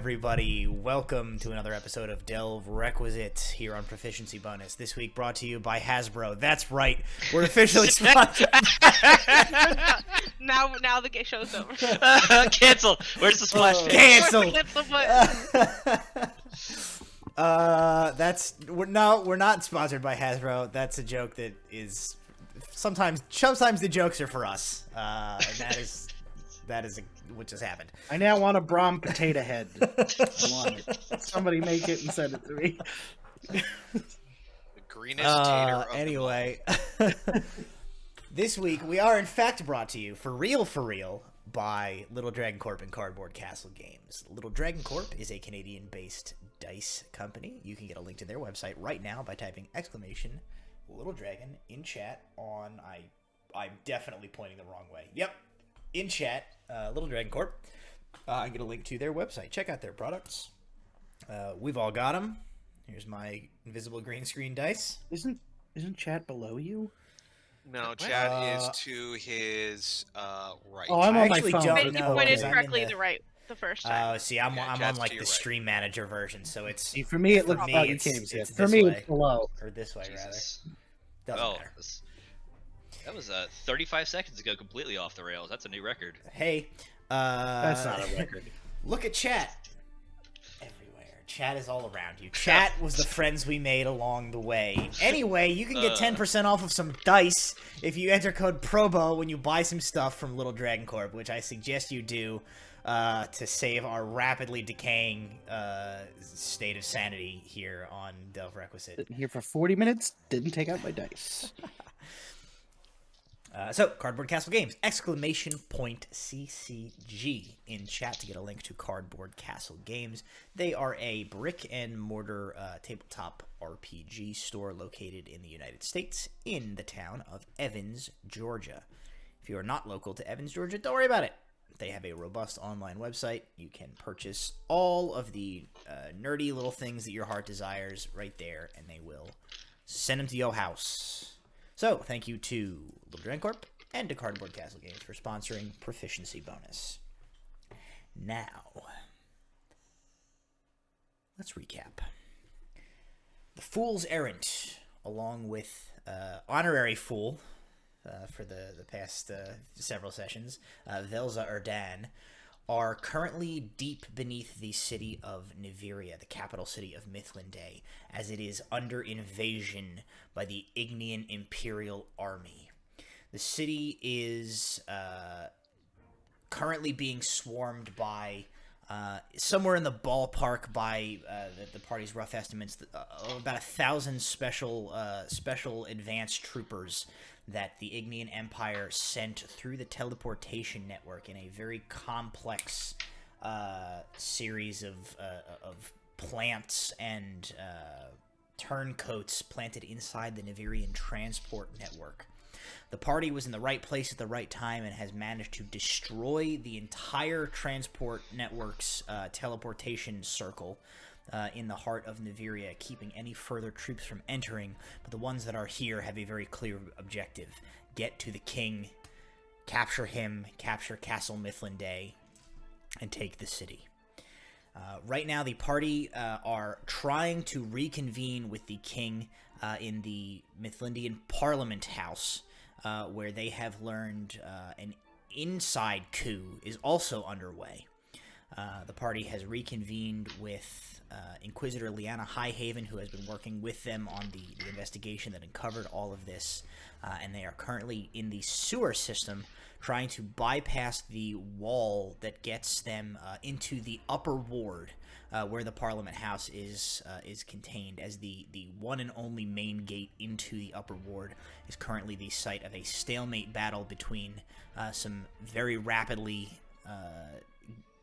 everybody. Welcome to another episode of Delve Requisite here on Proficiency Bonus. This week brought to you by Hasbro. That's right, we're officially sponsored. now the show's over. Cancel. Where's the splash page? Cancel. Cancel button. We're not sponsored by Hasbro. That's a joke that is sometimes the jokes are for us. And that is what just happened. I now want a Braum potato head. I want it. Somebody make it and send it to me. The greenest tater of anyway, this week we are in fact brought to you for real by Little Dragon Corp and Cardboard Castle Games. Little Dragon Corp is a Canadian-based dice company. You can get a link to their website right now by typing !Little Dragon in chat on I'm definitely pointing the wrong way. Yep. In chat, Little Dragon Corp. I get a link to their website. Check out their products. We've all got them. Here's my invisible green screen dice. Isn't chat below you? No, Chad is to his right. Oh, I'm on my phone. Don't You know, pointed 'cause I'm correctly in the first time. see, I'm on like the right. Stream Manager version, so it's See, for me, it looks me, like you it's- can't see it. it's For this me, way. it's below. or this way Jesus. rather. Doesn't matter. That was 35 seconds ago, completely off the rails. That's a new record. Hey, That's not a record. look at chat. Everywhere. Chat is all around you. Chat was the friends we made along the way. Anyway, you can get 10% off of some dice if you enter code PROBO when you buy some stuff from Little Dragon Corp, which I suggest you do to save our rapidly decaying state of sanity here on Delve Requisite. Sitting here for 40 minutes, didn't take out my dice. So, Cardboard Castle Games, !CCG in chat to get a link to Cardboard Castle Games. They are a brick and mortar tabletop RPG store located in the United States in the town of Evans, Georgia. If you are not local to Evans, Georgia, don't worry about it. They have a robust online website. You can purchase all of the nerdy little things that your heart desires right there, and they will send them to your house. So, thank you to Little Dragon Corp and to Cardboard Castle Games for sponsoring Proficiency Bonus. Now, let's recap. The Fools Errant, along with honorary fool for the past several sessions, Velza and Lianna, are currently deep beneath the city of Niviria, the capital city of Mithlinde, as it is under invasion by the Ignean Imperial Army. The city is currently being swarmed by, somewhere in the ballpark by the party's rough estimates, about 1,000 special advanced troopers that the Ignean Empire sent through the teleportation network in a very complex series of plants and turncoats planted inside the Nivirian transport network. The party was in the right place at the right time and has managed to destroy the entire transport network's teleportation circle in the heart of Niviria, keeping any further troops from entering, but the ones that are here have a very clear objective. Get to the king, capture him, capture Castle Mithlinde, and take the city. Right now, the party are trying to reconvene with the king in the Mithlindian Parliament House, where they have learned an inside coup is also underway. The party has reconvened with Inquisitor Lianna Highhaven, who has been working with them on the investigation that uncovered all of this, and they are currently in the sewer system trying to bypass the wall that gets them into the upper ward, where the Parliament House is contained, as the one and only main gate into the upper ward is currently the site of a stalemate battle between some very rapidly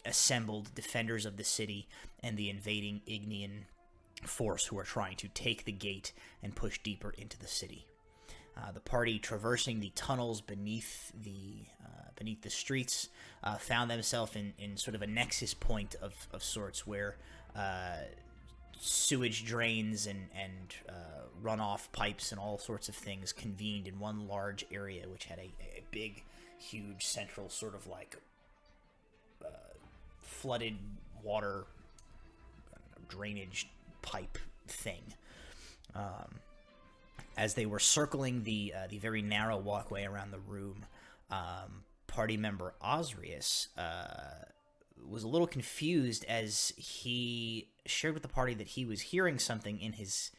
assembled defenders of the city and the invading Ignean force who are trying to take the gate and push deeper into the city. The party, traversing the tunnels beneath the streets, found themselves in sort of a nexus point of sorts, where sewage drains and runoff pipes and all sorts of things convened in one large area, which had a big, huge central sort of like flooded water drainage pipe thing. As they were circling the very narrow walkway around the room, party member Osrius was a little confused as he shared with the party that he was hearing something in his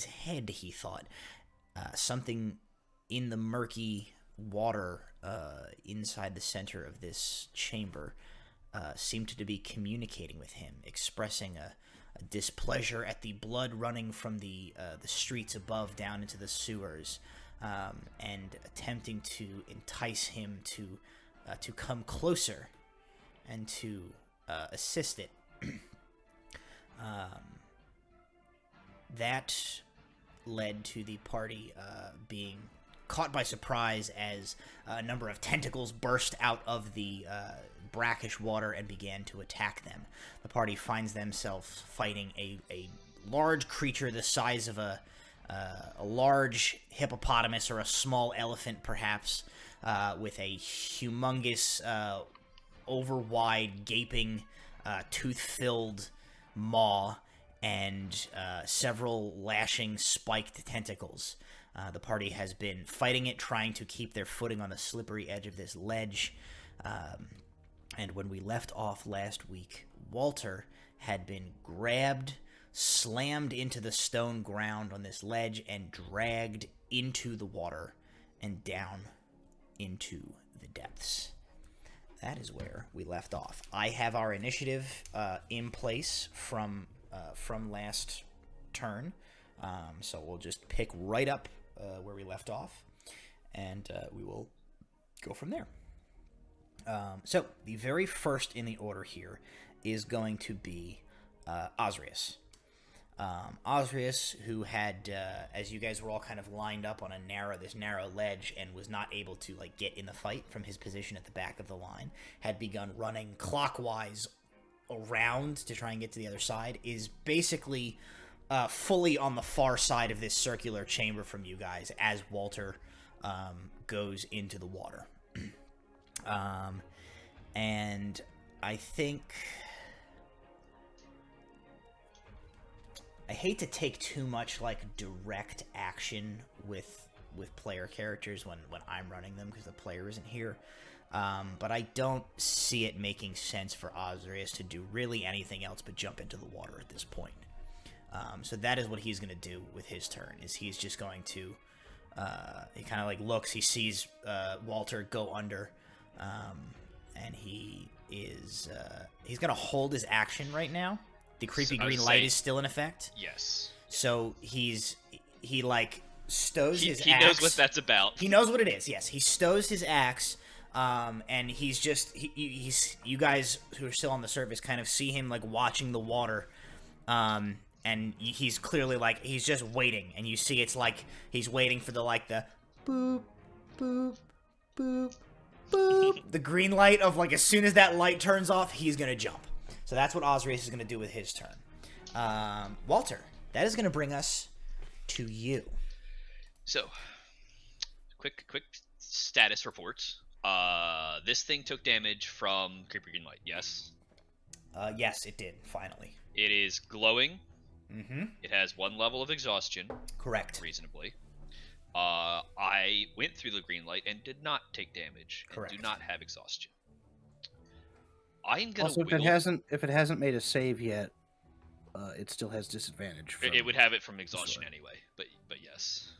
head. He thought something in the murky water inside the center of this chamber seemed to be communicating with him, expressing a displeasure at the blood running from the streets above down into the sewers, and attempting to entice him to come closer and to assist it. That led to the party being caught by surprise as a number of tentacles burst out of the brackish water and began to attack them. The party finds themselves fighting a large creature the size of a large hippopotamus or a small elephant, perhaps, with a humongous, over-wide, gaping, tooth-filled maw and several lashing, spiked tentacles. The party has been fighting it, trying to keep their footing on the slippery edge of this ledge. And when we left off last week, Walter had been grabbed, slammed into the stone ground on this ledge, and dragged into the water and down into the depths. That is where we left off. I have our initiative in place from last turn, so we'll just pick right up where we left off, and we will go from there. So the very first in the order here is going to be Osrius. Osrius, who had, as you guys were all kind of lined up on this narrow ledge and was not able to get in the fight from his position at the back of the line, had begun running clockwise around to try and get to the other side, is basically fully on the far side of this circular chamber from you guys as Walter goes into the water. And I think I hate to take too much direct action with player characters when I'm running them because the player isn't here. But I don't see it making sense for Osrius to do really anything else but jump into the water at this point. So that is what he's going to do with his turn. Is he's just going to he kind of looks, he sees Walter go under, and he's going to hold his action right now. The creepy green light is still in effect. Yes. So he stows his axe. He knows what that's about. He knows what it is. Yes, he stows his axe, and he's just you guys who are still on the surface kind of see him watching the water, and he's clearly he's just waiting, and you see it's he's waiting for the boop boop boop boop the green light of as soon as that light turns off, he's gonna jump. So that's what Osrius is gonna do with his turn. Walter, that is gonna bring us to you. So, quick status reports. This thing took damage from creepy green light. Yes. Yes, it did. Finally. It is glowing. Mm-hmm. It has 1 level of exhaustion. Correct. Reasonably. I went through the green light and did not take damage. Correct. And do not have exhaustion. I'm gonna. Also, if it hasn't made a save yet, it still has disadvantage. It would have it from exhaustion anyway. But yes.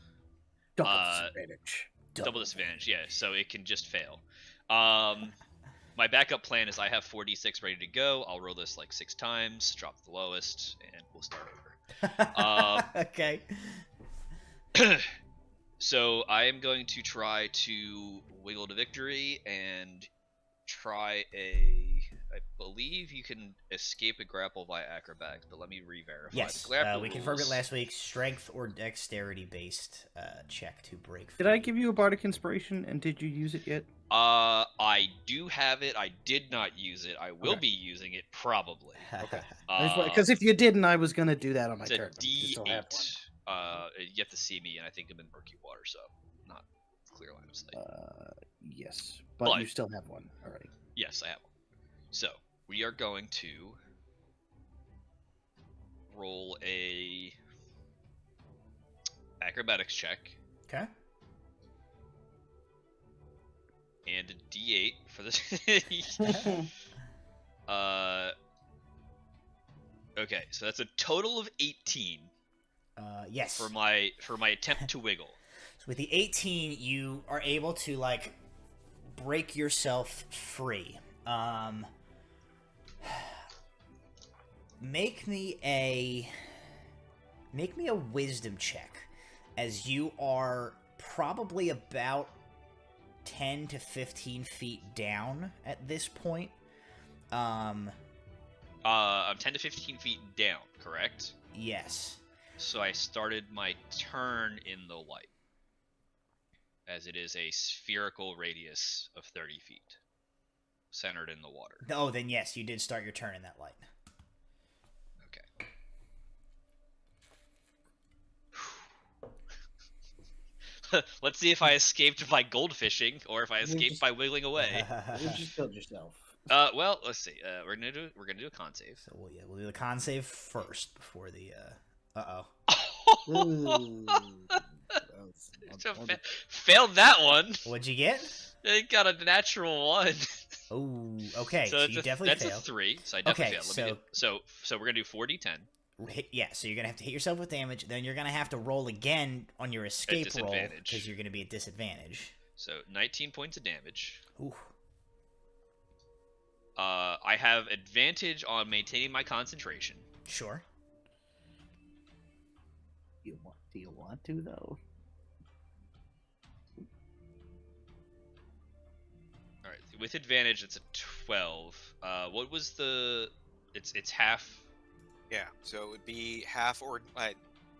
Double disadvantage. Double disadvantage. Yeah. So it can just fail. My backup plan is I have 4d6 ready to go. I'll roll this 6 times, drop the lowest, and we'll start over. Okay. So I am going to try to wiggle to victory and try I believe you can escape a grapple via acrobatics, but let me re-verify. Yes, we confirmed it last week. Strength or dexterity based check to break free. Did I give you a bardic inspiration, and did you use it yet? I do have it. I did not use it. I will be using it probably. Okay. Because if you didn't, I was gonna do that on my It's a turn. D8. You have to see me, and I think I'm in murky water, so not clear line of sight. Yes, but you still have one already. Yes, I have one. So we are going to roll a acrobatics check Okay. and a D8 for this. Okay, so that's a total of 18 Yes. for my attempt to wiggle. So with the 18, you are able to like break yourself free. Make me a wisdom check, as you are probably about 10 to 15 feet down at this point. I'm 10 to 15 feet down, correct? Yes. So I started my turn in the light, as it is a spherical radius of 30 feet, centered in the water. Oh, then yes, you did start your turn in that light. Okay. Let's see if I escaped by goldfishing or if I escaped by wiggling away. You just killed yourself. Well, let's see. We're gonna do a con save. So we'll do the con save first before the. Ooh. Failed that one. What'd you get? I got a natural 1. Oh, okay. So you definitely that's failed. a 3. So I definitely Okay, failed. So we're gonna do 4d10. Yeah, so you're gonna have to hit yourself with damage. Then you're gonna have to roll again on your escape roll because you're gonna be at disadvantage. So 19 points of damage. Ooh. I have advantage on maintaining my concentration. Sure. Do you want to though? All right, with advantage, it's a 12. What was the? It's half. Yeah, so it would be half or 10,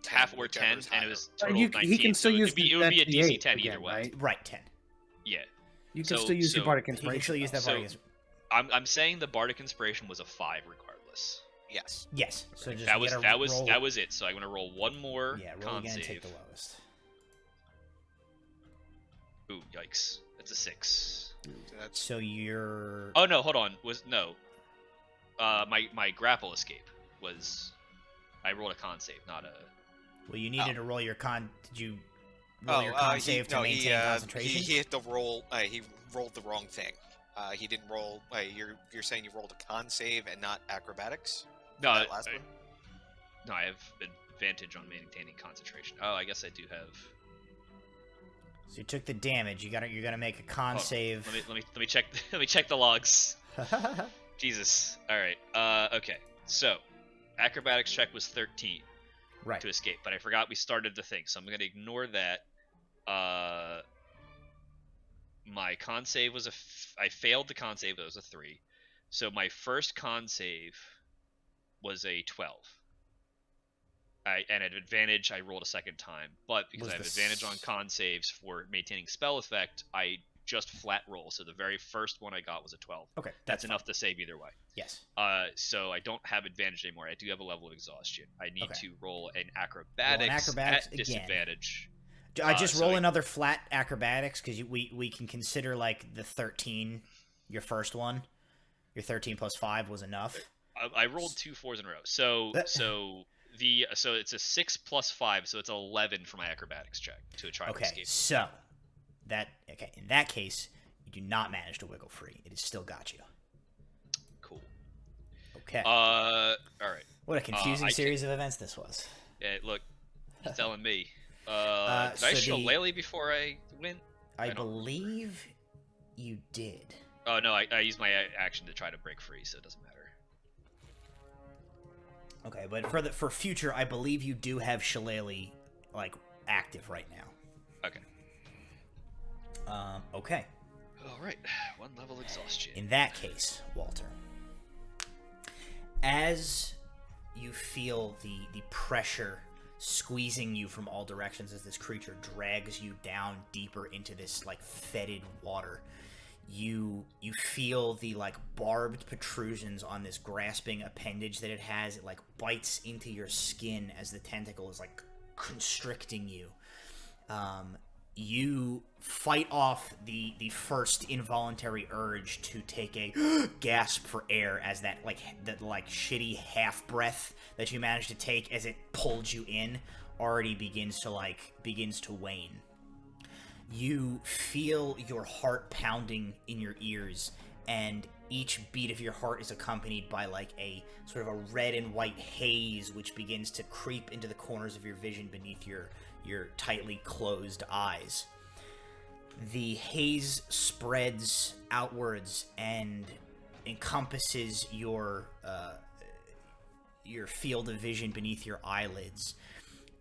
Half or 10, whichever's and it higher. was total He 19. can still so use it would be a that DC D8 10 either again, way. right? Right, 10. Yeah. You can So- still use your so bardic You can inspiration. still use that So- bardic. I'm saying the bardic inspiration was a 5 regardless. Yes. Yes. So just That you was gotta that was roll, that was it. So I'm gonna roll one more Yeah, roll con again and save. take the lowest. Ooh, yikes! That's a 6. So that's So you're. Oh no, hold on. My grapple escape was. I rolled a con save, not a. Well, you needed to roll your con. Did you roll your con save to maintain concentration? He hit the roll. He rolled the wrong thing. He didn't roll. You're saying you rolled a con save and not acrobatics? No, That last one? No, I have advantage on maintaining concentration. Oh, I guess I do have. So you took the damage. You're gonna make a con Hold on. save. Let me check. Let me check the logs. Jesus. All right. Okay. So, acrobatics check was 13 Right. to escape, but I forgot we started the thing, so I'm gonna ignore that. My con save was I failed the con save, but it was a 3. So my first con save was a 12. And at advantage, I rolled a second time, but because I have advantage on con saves for maintaining spell effect, I just flat roll. So the very first one I got was a 12. Okay. That's enough to save either way. Yes. So I don't have advantage anymore. I do have a level of exhaustion. I need Okay. to roll an acrobatics, acrobatics at again. disadvantage. I just so roll I- another flat acrobatics because we can consider like the 13, your first one, your 13 plus 5 was enough. I rolled 2 4s in a row. So it's a 6 plus 5, so it's 11 for my acrobatics check to try to Okay, escape. so in that case, you do not manage to wiggle free. It has still got you. Cool. Okay. All right. What a confusing I series of events this was. Yeah, look, you're telling me. Did so I shillelagh before I went? I don't believe you did. Oh no, I used my action to try to break free, so it doesn't matter. Okay, but for future, I believe you do have shillelagh like active right now. Okay. Okay. All right. 1 level exhaustion. In that case, Walter, as you feel the pressure squeezing you from all directions as this creature drags you down deeper into this like fetid water, you feel the like barbed protrusions on this grasping appendage that it has. It like bites into your skin as the tentacle is like constricting you. You fight off the first involuntary urge to take a gasp for air as that shitty half breath that you managed to take as it pulled you in already begins to wane. You feel your heart pounding in your ears, and each beat of your heart is accompanied by like a sort of a red and white haze which begins to creep into the corners of your vision beneath your tightly closed eyes. The haze spreads outwards and encompasses your field of vision beneath your eyelids,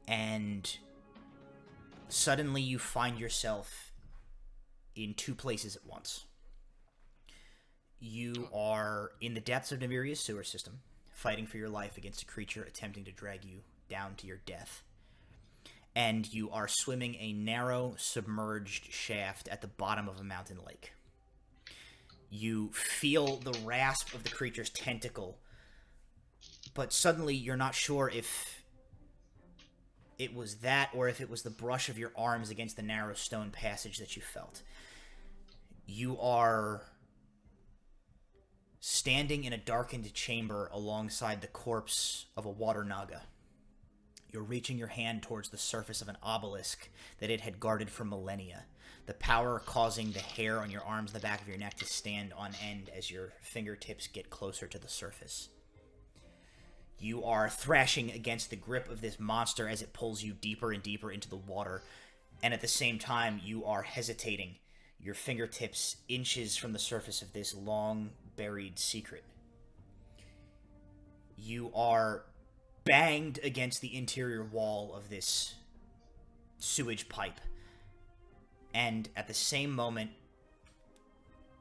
and suddenly you find yourself in two places at once. You are in the depths of Niviria's sewer system, fighting for your life against a creature attempting to drag you down to your death. And you are swimming a narrow, submerged shaft at the bottom of a mountain lake. You feel the rasp of the creature's tentacle, but suddenly you're not sure if it was that or if it was the brush of your arms against the narrow stone passage that you felt. You are standing in a darkened chamber alongside the corpse of a water naga. You're reaching your hand towards the surface of an obelisk that it had guarded for millennia, the power causing the hair on your arms and the back of your neck to stand on end as your fingertips get closer to the surface. You are thrashing against the grip of this monster as it pulls you deeper and deeper into the water, and at the same time you are hesitating, your fingertips inches from the surface of this long-buried secret. You are banged against the interior wall of this sewage pipe, and at the same moment,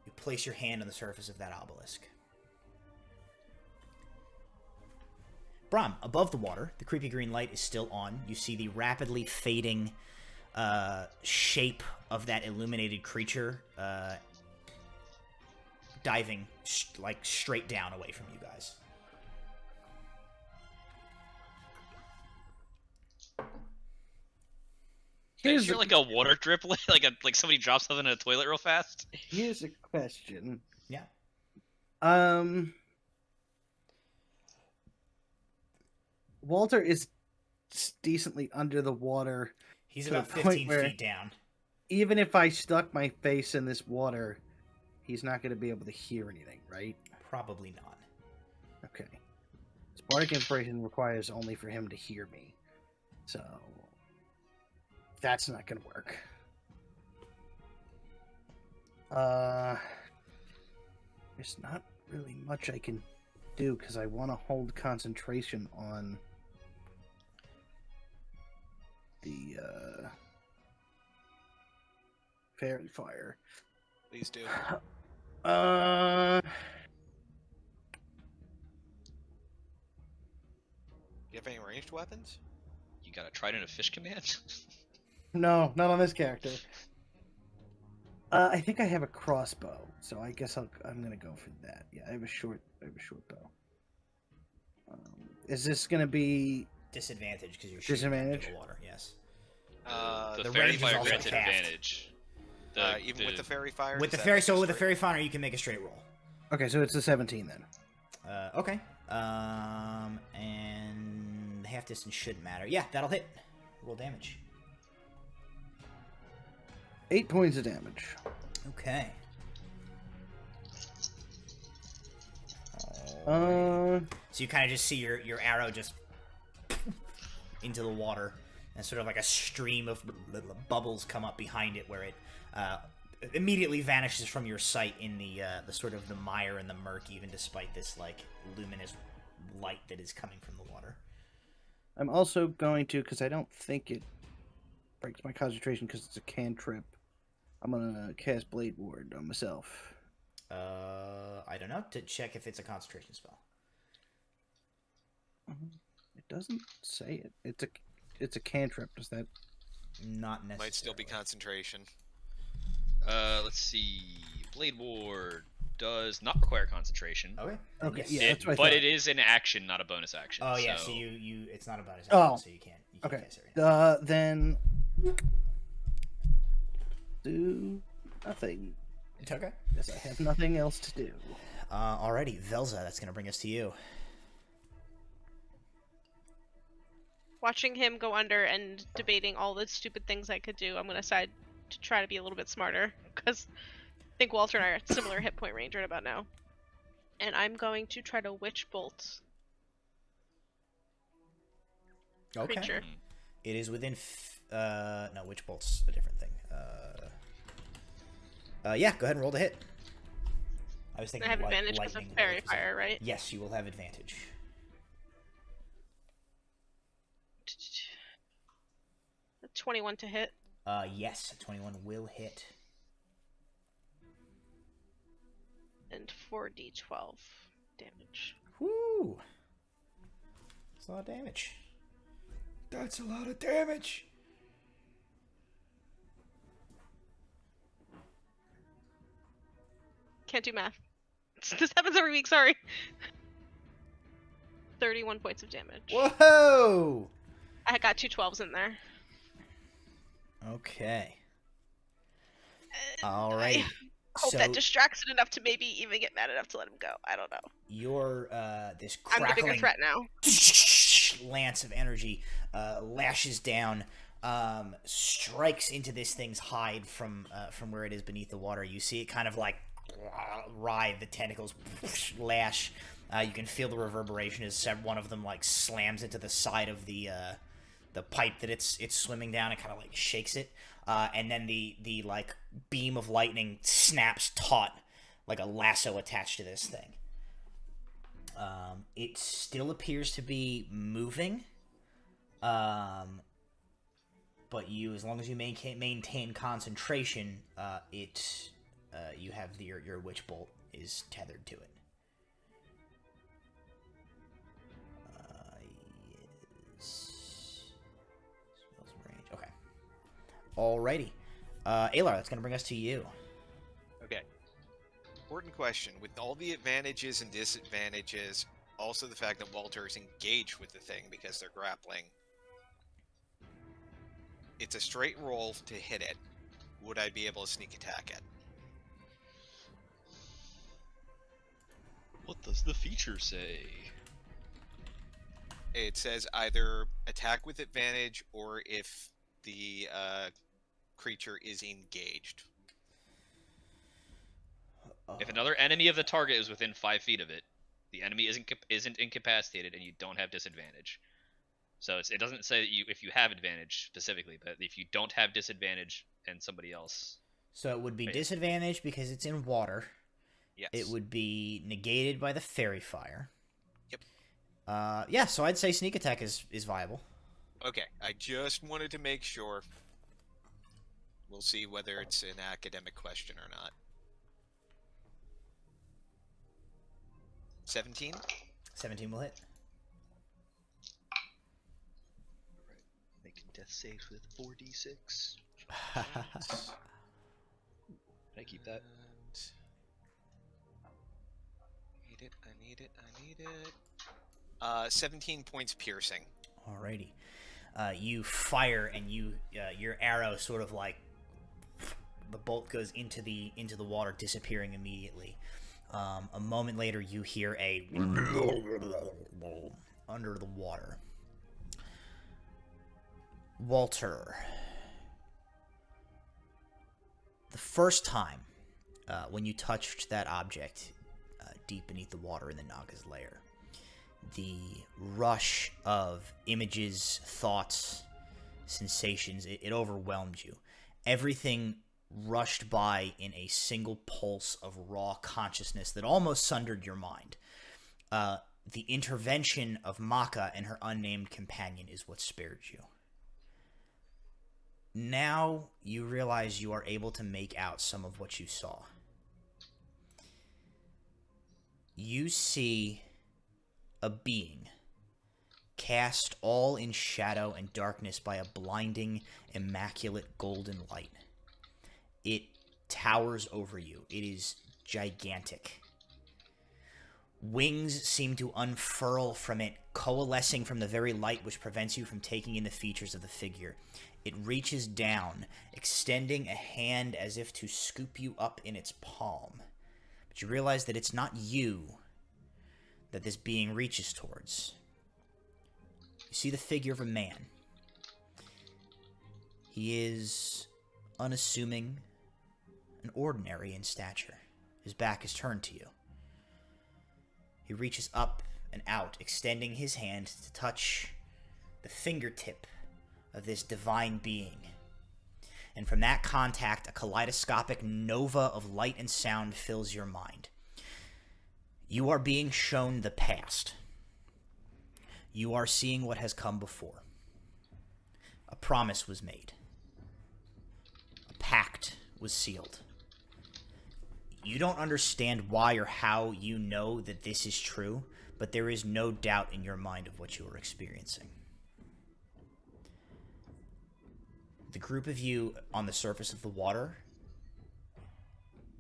you place your hand on the surface of that obelisk. Brahm, above the water, the creepy green light is still on. You see the rapidly fading shape of that illuminated creature diving straight down away from you guys. Is there like a water drip, like somebody drops something in a toilet real fast? Here's a question. Yeah. Walter is decently under the water. He's to the about point 15 where feet down. Even if I stuck my face in this water, he's not going to be able to hear anything, right? Probably not. Okay. Bardic Inspiration requires only for him to hear me. So that's not going to work. There's not really much I can do because I want to hold concentration on the fairy fire. Please do. You have any ranged weapons? You got a trident of fish command? No, not on this character. I think I have a crossbow, so I guess I'm gonna go for that. Yeah, I have a short bow. Is this gonna be Disadvantage because you're disadvantage? shooting into the water. Yes. The the fairy range is fire also granted halved. advantage. Even with the fairy fire? With the does that fairy, make so it with the straight? fairy fire, you can make a straight roll. Okay, so it's a 17 then. Okay. And half distance shouldn't matter. Yeah, that'll hit. Roll damage. 8 points of damage. Okay. Uh, So you kind of just see your arrow just into the water, and sort of like a stream of bubbles come up behind it, where it immediately vanishes from your sight in the sort of the mire and the murk, even despite this like luminous light that is coming from the water. I'm also going to, because I don't think it breaks my concentration because it's a cantrip, I'm gonna cast Blade Ward on myself. I don't know, to check if it's a concentration spell. It doesn't say it. It's a cantrip. Does that? Not necessarily. Might still be concentration. Let's see. Blade Ward does not require concentration. Okay. Okay, Yes. yeah, that's what I But thought. it is an action, not a bonus action. Oh yeah, so so you it's not about his Oh, so you can't Okay. cast it right now. Then do nothing. It's okay. Guess I have nothing else to do. Alrighty, Velza, that's gonna bring us to you. Watching him go under and debating all the stupid things I could do, I'm gonna decide to try to be a little bit smarter, because I think Walter and I are at similar hit point range right about now. And I'm going to try to Witch Bolt Okay. creature. It is within. No, Witch Bolt's a different thing. Yeah, go ahead and roll the hit. I was I thinking have advantage because of lightning. fairy fire, right? Yes, you will have advantage. A 21 to hit. Yes, 21 will hit. And 4d12 damage. Whoo! That's a lot of damage. That's a lot of damage. Can't do math. This happens every week, sorry. 31 points of damage. Whoa! I got 2 12s in there. Okay. Alright. Hope that distracts it enough to maybe even get mad enough to let him go. I don't know. Your, this I'm the bigger crackling threat now. lance of energy lashes down, strikes into this thing's hide from where it is beneath the water. You see it kind of like writhe, the tentacles lash. You can feel the reverberation as one of them like slams into the side of the pipe that it's swimming down. It kind of like shakes it, and then the like beam of lightning snaps taut like a lasso attached to this thing. It still appears to be moving, but you, as long as you maintain concentration, you have your witch bolt is tethered to it. Spells range. Okay. Alrighty. Alar, that's gonna bring us to you. Okay. Important question. With all the advantages and disadvantages, also the fact that Walter is engaged with the thing because they're grappling, it's a straight roll to hit it. Would I be able to sneak attack it? What does the feature say? It says either attack with advantage or if the creature is engaged. If another enemy of the target is within 5 feet of it, the enemy isn't incapacitated, and you don't have disadvantage. So it doesn't say that if you have advantage specifically, but if you don't have disadvantage and somebody else. So it would be disadvantage because it's in water. Yes. It would be negated by the fairy fire. Yep. Yeah, so I'd say sneak attack is viable. Okay, I just wanted to make sure. We'll see whether it's an academic question or not. 17? 17 will hit. Making death saves with 4d6. Can I keep that? I need it. 17 points piercing. Alrighty. You fire and your arrow sort of like the bolt goes into the water, disappearing immediately. A moment later, you hear a under the water. Walter, the first time when you touched that object deep beneath the water in the Naga's lair, the rush of images, thoughts, sensations, it overwhelmed you. Everything rushed by in a single pulse of raw consciousness that almost sundered your mind. The intervention of Maka and her unnamed companion is what spared you. Now you realize you are able to make out some of what you saw. You see a being cast all in shadow and darkness by a blinding, immaculate golden light. It towers over you. It is gigantic. Wings seem to unfurl from it, coalescing from the very light which prevents you from taking in the features of the figure. It reaches down, extending a hand as if to scoop you up in its palm. But you realize that it's not you that this being reaches towards. You see the figure of a man. He is unassuming and ordinary in stature. His back is turned to you. He reaches up and out, extending his hand to touch the fingertip of this divine being. And from that contact, a kaleidoscopic nova of light and sound fills your mind. You are being shown the past. You are seeing what has come before. A promise was made. A pact was sealed. You don't understand why or how you know that this is true, but there is no doubt in your mind of what you are experiencing. The group of you on the surface of the water,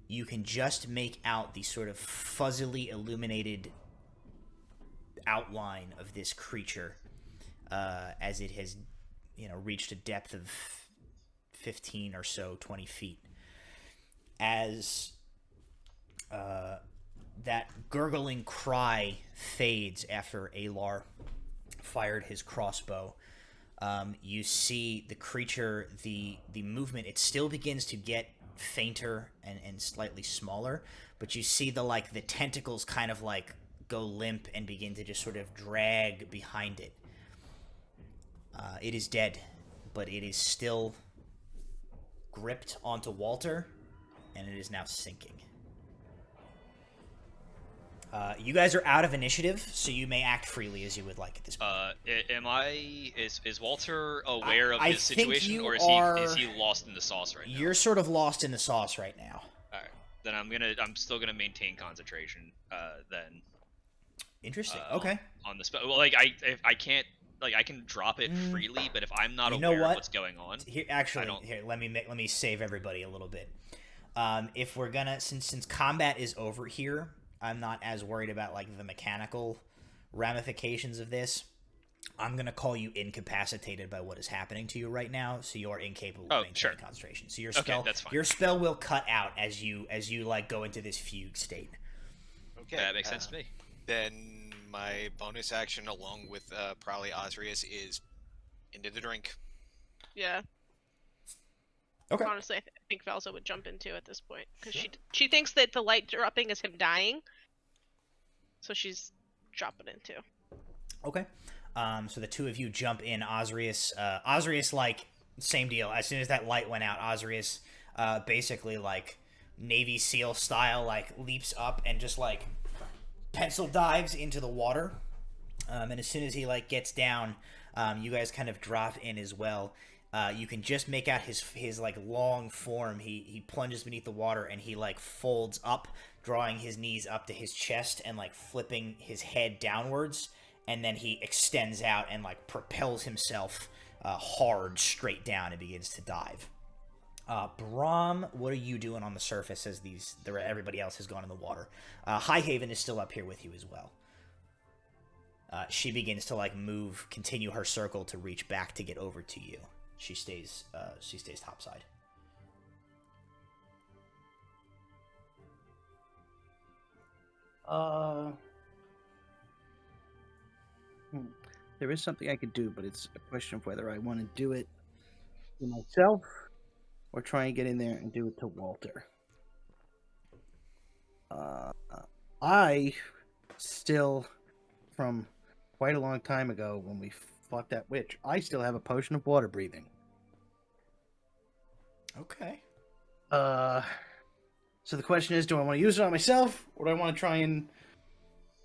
you can just make out the sort of fuzzily illuminated outline of this creature as it has, reached a depth of 15 or so, 20 feet. As that gurgling cry fades after Alar fired his crossbow, you see the creature, the movement, it still begins to get fainter and slightly smaller, but you see the tentacles kind of go limp and begin to just sort of drag behind it. It is dead, but it is still gripped onto Walter, and it is now sinking. You guys are out of initiative, so you may act freely as you would like at this point. Is Walter aware of I this think situation, you or is he lost in the sauce right now? You're sort of lost in the sauce right now. All right, then I'm still gonna maintain concentration. Then. Interesting. Okay. On the spell, well, if I can't, I can drop it freely, but if I'm not aware of what's going on, here, let me save everybody a little bit. If we're gonna, since combat is over here, I'm not as worried about the mechanical ramifications of this. I'm gonna call you incapacitated by what is happening to you right now, so you are incapable of maintaining concentration. So your spell will cut out as you go into this fugue state. Okay, that makes sense to me. Then my bonus action, along with probably Osrius, is into the drink. Yeah. Okay. Honestly, I think Velza would jump into at this point because she thinks that the light dropping is him dying, so she's dropping in too. Okay. So the two of you jump in. Osrius, same deal. As soon as that light went out, Osrius, basically Navy SEAL style, leaps up and just pencil dives into the water. And as soon as he gets down, you guys kind of drop in as well. You can just make out his long form. He plunges beneath the water and he folds up, drawing his knees up to his chest and flipping his head downwards, and then he extends out and propels himself hard straight down and begins to dive. Brahm, what are you doing on the surface as everybody else has gone in the water? Highhaven is still up here with you as well. She begins to continue her circle to reach back to get over to you. She stays topside. There is something I could do, but it's a question of whether I want to do it to myself or try and get in there and do it to Walter. I still, from quite a long time ago when we fought that witch, I still have a potion of water breathing. Okay. So the question is, do I want to use it on myself, or do I want to try and...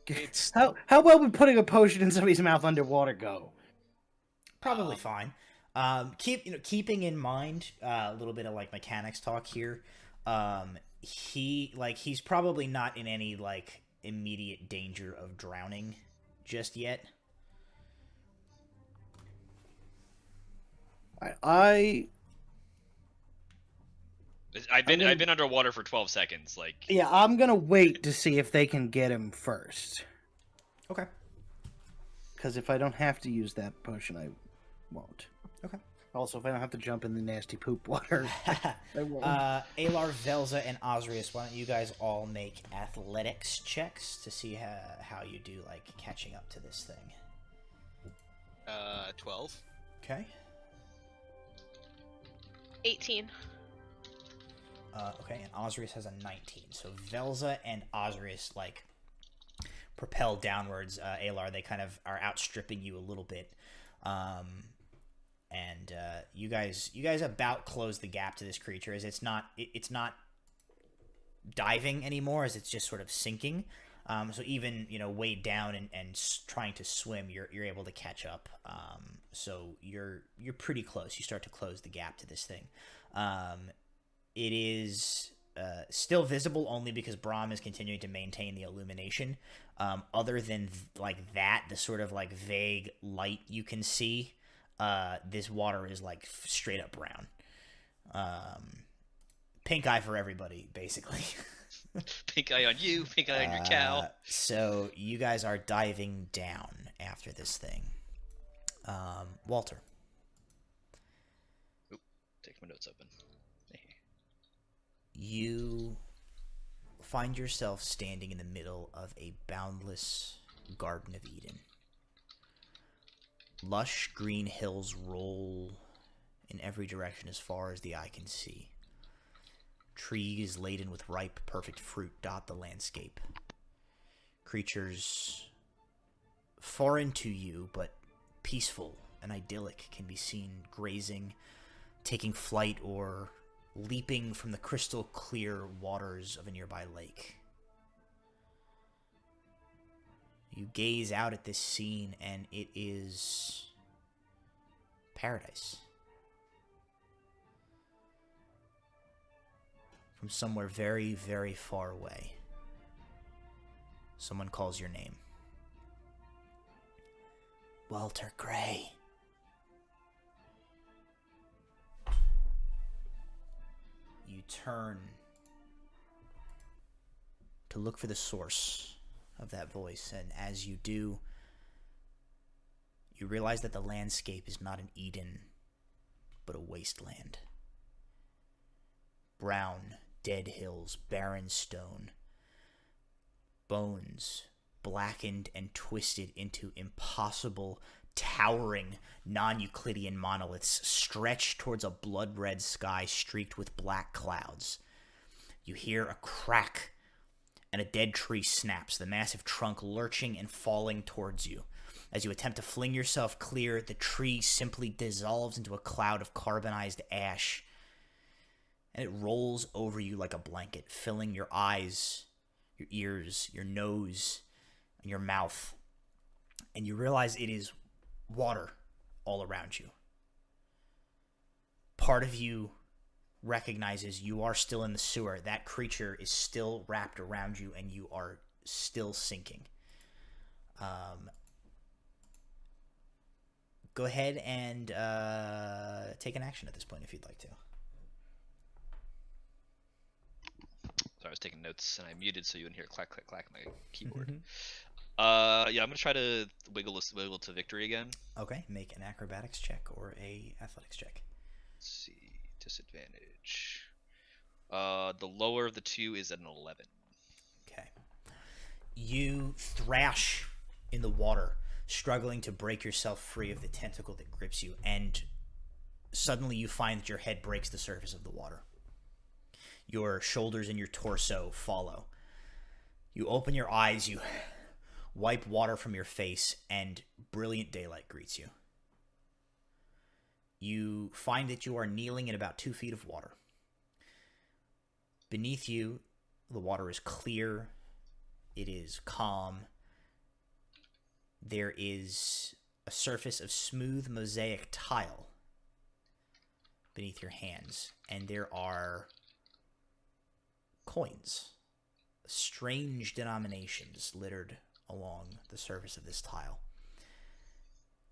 It's How well would putting a potion in somebody's mouth underwater go? Probably fine. Keeping in mind a little bit of mechanics talk here. He's probably not in any immediate danger of drowning just yet. I've been underwater for 12 seconds. Like, Yeah, I'm gonna wait to see if they can get him first. Okay. Because if I don't have to use that potion, I won't. Okay. Also, if I don't have to jump in the nasty poop water, I won't. Alar, Velza, and Osrius, why don't you guys all make athletics checks to see how you do, like, catching up to this thing. 12. Okay. 18. Okay, and Osrius has a 19. So Velza and Osrius, like, propel downwards. Alar, they kind of are outstripping you a little bit. And you guys about close the gap to this creature, as it's not diving anymore, as it's just sort of sinking. So even weighed down and trying to swim, you're able to catch up. So you're pretty close. You start to close the gap to this thing. It is still visible only because Brahm is continuing to maintain the illumination. Other than like that, the sort of like vague light you can see. This water is like straight up brown. Pink eye for everybody, basically. pink eye on you, pink eye on your cow. So you guys are diving down after this thing. Walter. Oop, take my notes open. You find yourself standing in the middle of a boundless Garden of Eden. Lush green hills roll in every direction as far as the eye can see. Trees laden with ripe, perfect fruit dot the landscape. Creatures foreign to you, but peaceful and idyllic, can be seen grazing, taking flight, or leaping from the crystal clear waters of a nearby lake. You gaze out at this scene, and it is paradise. From somewhere very, very far away, someone calls your name. Walter Gray. You turn to look for the source of that voice, and as you do, you realize that the landscape is not an Eden, but a wasteland. Brown, dead hills, barren stone, bones blackened and twisted into impossible, towering, non-Euclidean monoliths stretched towards a blood-red sky streaked with black clouds. You hear a crack, and a dead tree snaps, the massive trunk lurching and falling towards you. As you attempt to fling yourself clear, the tree simply dissolves into a cloud of carbonized ash, and it rolls over you like a blanket, filling your eyes, your ears, your nose, and your mouth. And you realize it is water all around you. Part of you recognizes you are still in the sewer. That creature is still wrapped around you, and you are still sinking. Go ahead and take an action at this point if you'd like to. Sorry, I was taking notes and I muted so you wouldn't hear clack, clack, clack on my keyboard. Yeah, I'm gonna try to wiggle to victory again. Okay, make an acrobatics check or a athletics check. Let's see, disadvantage. The lower of the two is at an 11. Okay. You thrash in the water, struggling to break yourself free of the tentacle that grips you, and suddenly you find that your head breaks the surface of the water. Your shoulders and your torso follow. You open your eyes, you wipe water from your face, and brilliant daylight greets you. You find that you are kneeling in about 2 feet of water. Beneath you, the water is clear. It is calm. There is a surface of smooth mosaic tile beneath your hands, and there are coins, strange denominations littered along the surface of this tile.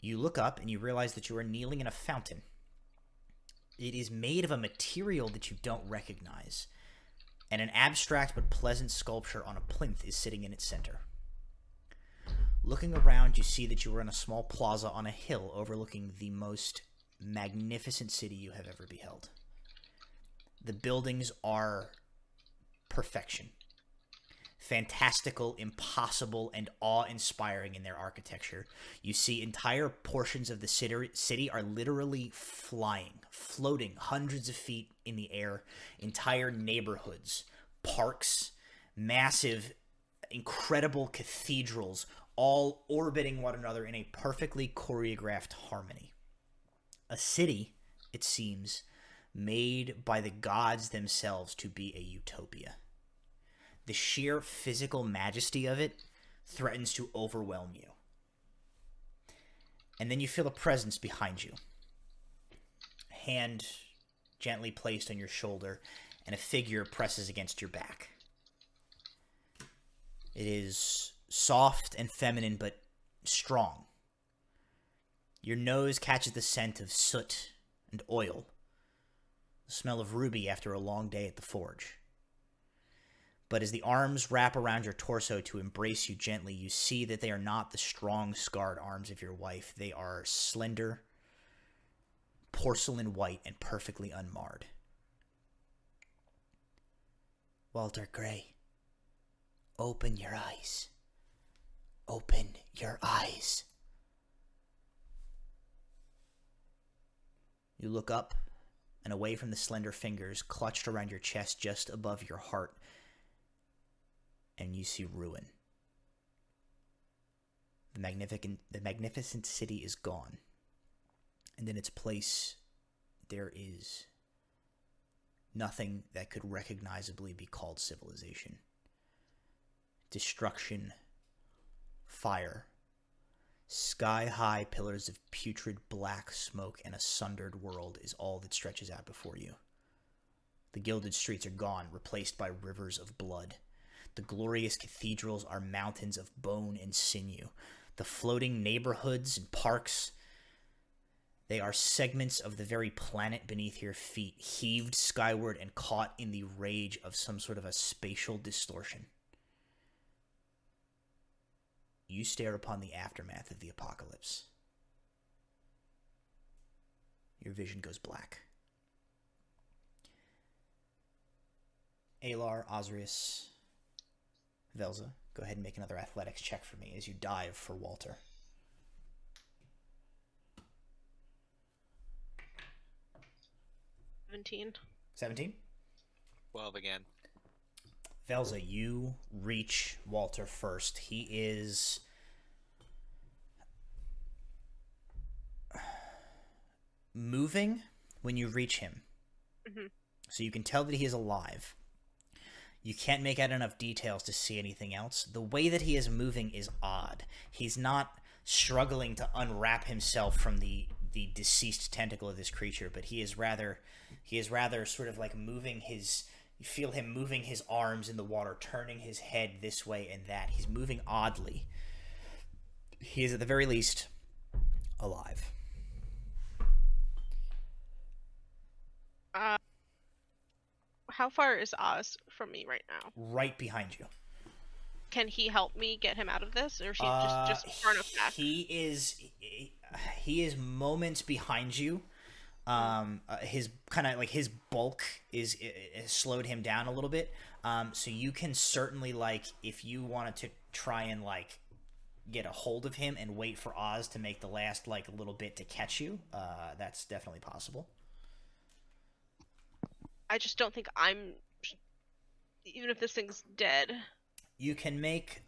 You look up and you realize that you are kneeling in a fountain. It is made of a material that you don't recognize, and an abstract but pleasant sculpture on a plinth is sitting in its center. Looking around, you see that you are in a small plaza on a hill overlooking the most magnificent city you have ever beheld. The buildings are perfection. Fantastical, impossible, and awe-inspiring in their architecture. You see entire portions of the city are literally floating hundreds of feet in the air. Entire neighborhoods, parks, massive, incredible cathedrals, all orbiting one another in a perfectly choreographed harmony. A city, it seems, made by the gods themselves to be a utopia. The sheer physical majesty of it threatens to overwhelm you. And then you feel a presence behind you. A hand gently placed on your shoulder, and a figure presses against your back. It is soft and feminine, but strong. Your nose catches the scent of soot and oil, the smell of ruby after a long day at the forge. But as the arms wrap around your torso to embrace you gently, you see that they are not the strong, scarred arms of your wife. They are slender, porcelain white, and perfectly unmarred. Walter Gray, open your eyes. Open your eyes. You look up and away from the slender fingers clutched around your chest just above your heart, and you see ruin. The magnificent city is gone, and in its place there is nothing that could recognizably be called civilization. Destruction, fire, sky-high pillars of putrid black smoke, and a sundered world is all that stretches out before you. The gilded streets are gone, replaced by rivers of blood. The glorious cathedrals are mountains of bone and sinew. The floating neighborhoods and parks, they are segments of the very planet beneath your feet, heaved skyward and caught in the rage of some sort of a spatial distortion. You stare upon the aftermath of the apocalypse. Your vision goes black. Alar, Osrius, Velza, go ahead and make another athletics check for me as you dive for Walter. $17. 17? 12 again. Velza, you reach Walter first. He is moving when you reach him. Mm-hmm. So you can tell that he is alive. You can't make out enough details to see anything else. The way that he is moving is odd. He's not struggling to unwrap himself from the deceased tentacle of this creature, but he is rather sort of like moving his... You feel him moving his arms in the water, turning his head this way and that. He's moving oddly. He is at the very least alive. How far is Oz from me right now? Right behind you. Can he help me get him out of this, or is he just far enough back? He is moments behind you. His kind of like his bulk is slowed him down a little bit. So you can certainly, like, if you wanted to try and like get a hold of him and wait for Oz to make the last like little bit to catch you, that's definitely possible. I just don't think I'm. Even if this thing's dead. You can make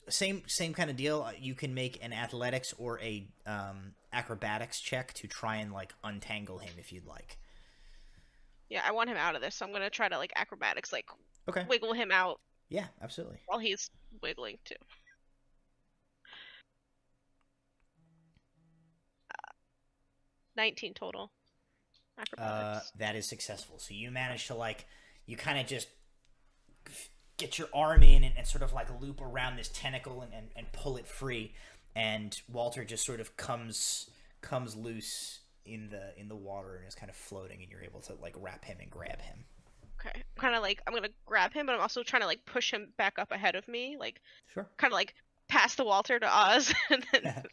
same kind of deal. You can make an athletics or a acrobatics check to try and like untangle him if you'd like. Yeah, I want him out of this, so I'm gonna try to like acrobatics, like Okay. wiggle him out Yeah, absolutely. while he's wiggling too. 19 total. Acrobatics. That is successful. So you manage to like, you kind of just get your arm in and sort of like loop around this tentacle and pull it free, and Walter just sort of comes loose in the water and is kind of floating, and you're able to like wrap him and grab him. Okay. Kind of like I'm gonna grab him, but I'm also trying to like push him back up ahead of me, like Sure. kind of like past the Walter to Oz, and then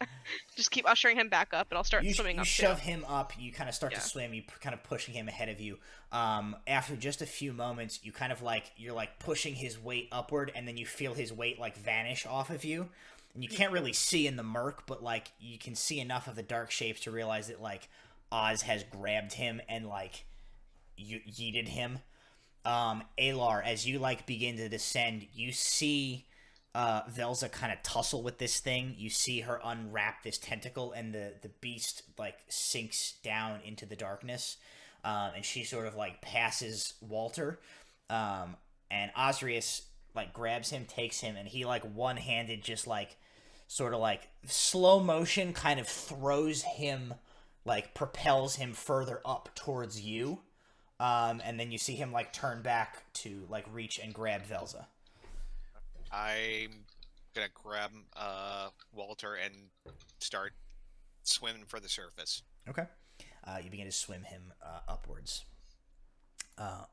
just keep ushering him back up, and I'll start swimming You up shove too. him up. You kind of start to swim. You kind of pushing him ahead of you. After just a few moments, you kind of like you're like pushing his weight upward, and then you feel his weight like vanish off of you, and you can't really see in the murk, but like you can see enough of the dark shapes to realize that like Oz has grabbed him and like you yeeted him. Alar, as you like begin to descend, you see Velza kind of tussle with this thing. You see her unwrap this tentacle, and the beast like sinks down into the darkness, and she sort of like passes Walter, and Osrius like grabs him, takes him, and he like one-handed just like sort of like slow motion kind of throws him, like propels him further up towards you, and then you see him like turn back to like reach and grab Velza. I'm gonna grab Walter and start swimming for the surface. Okay. You begin to swim him upwards.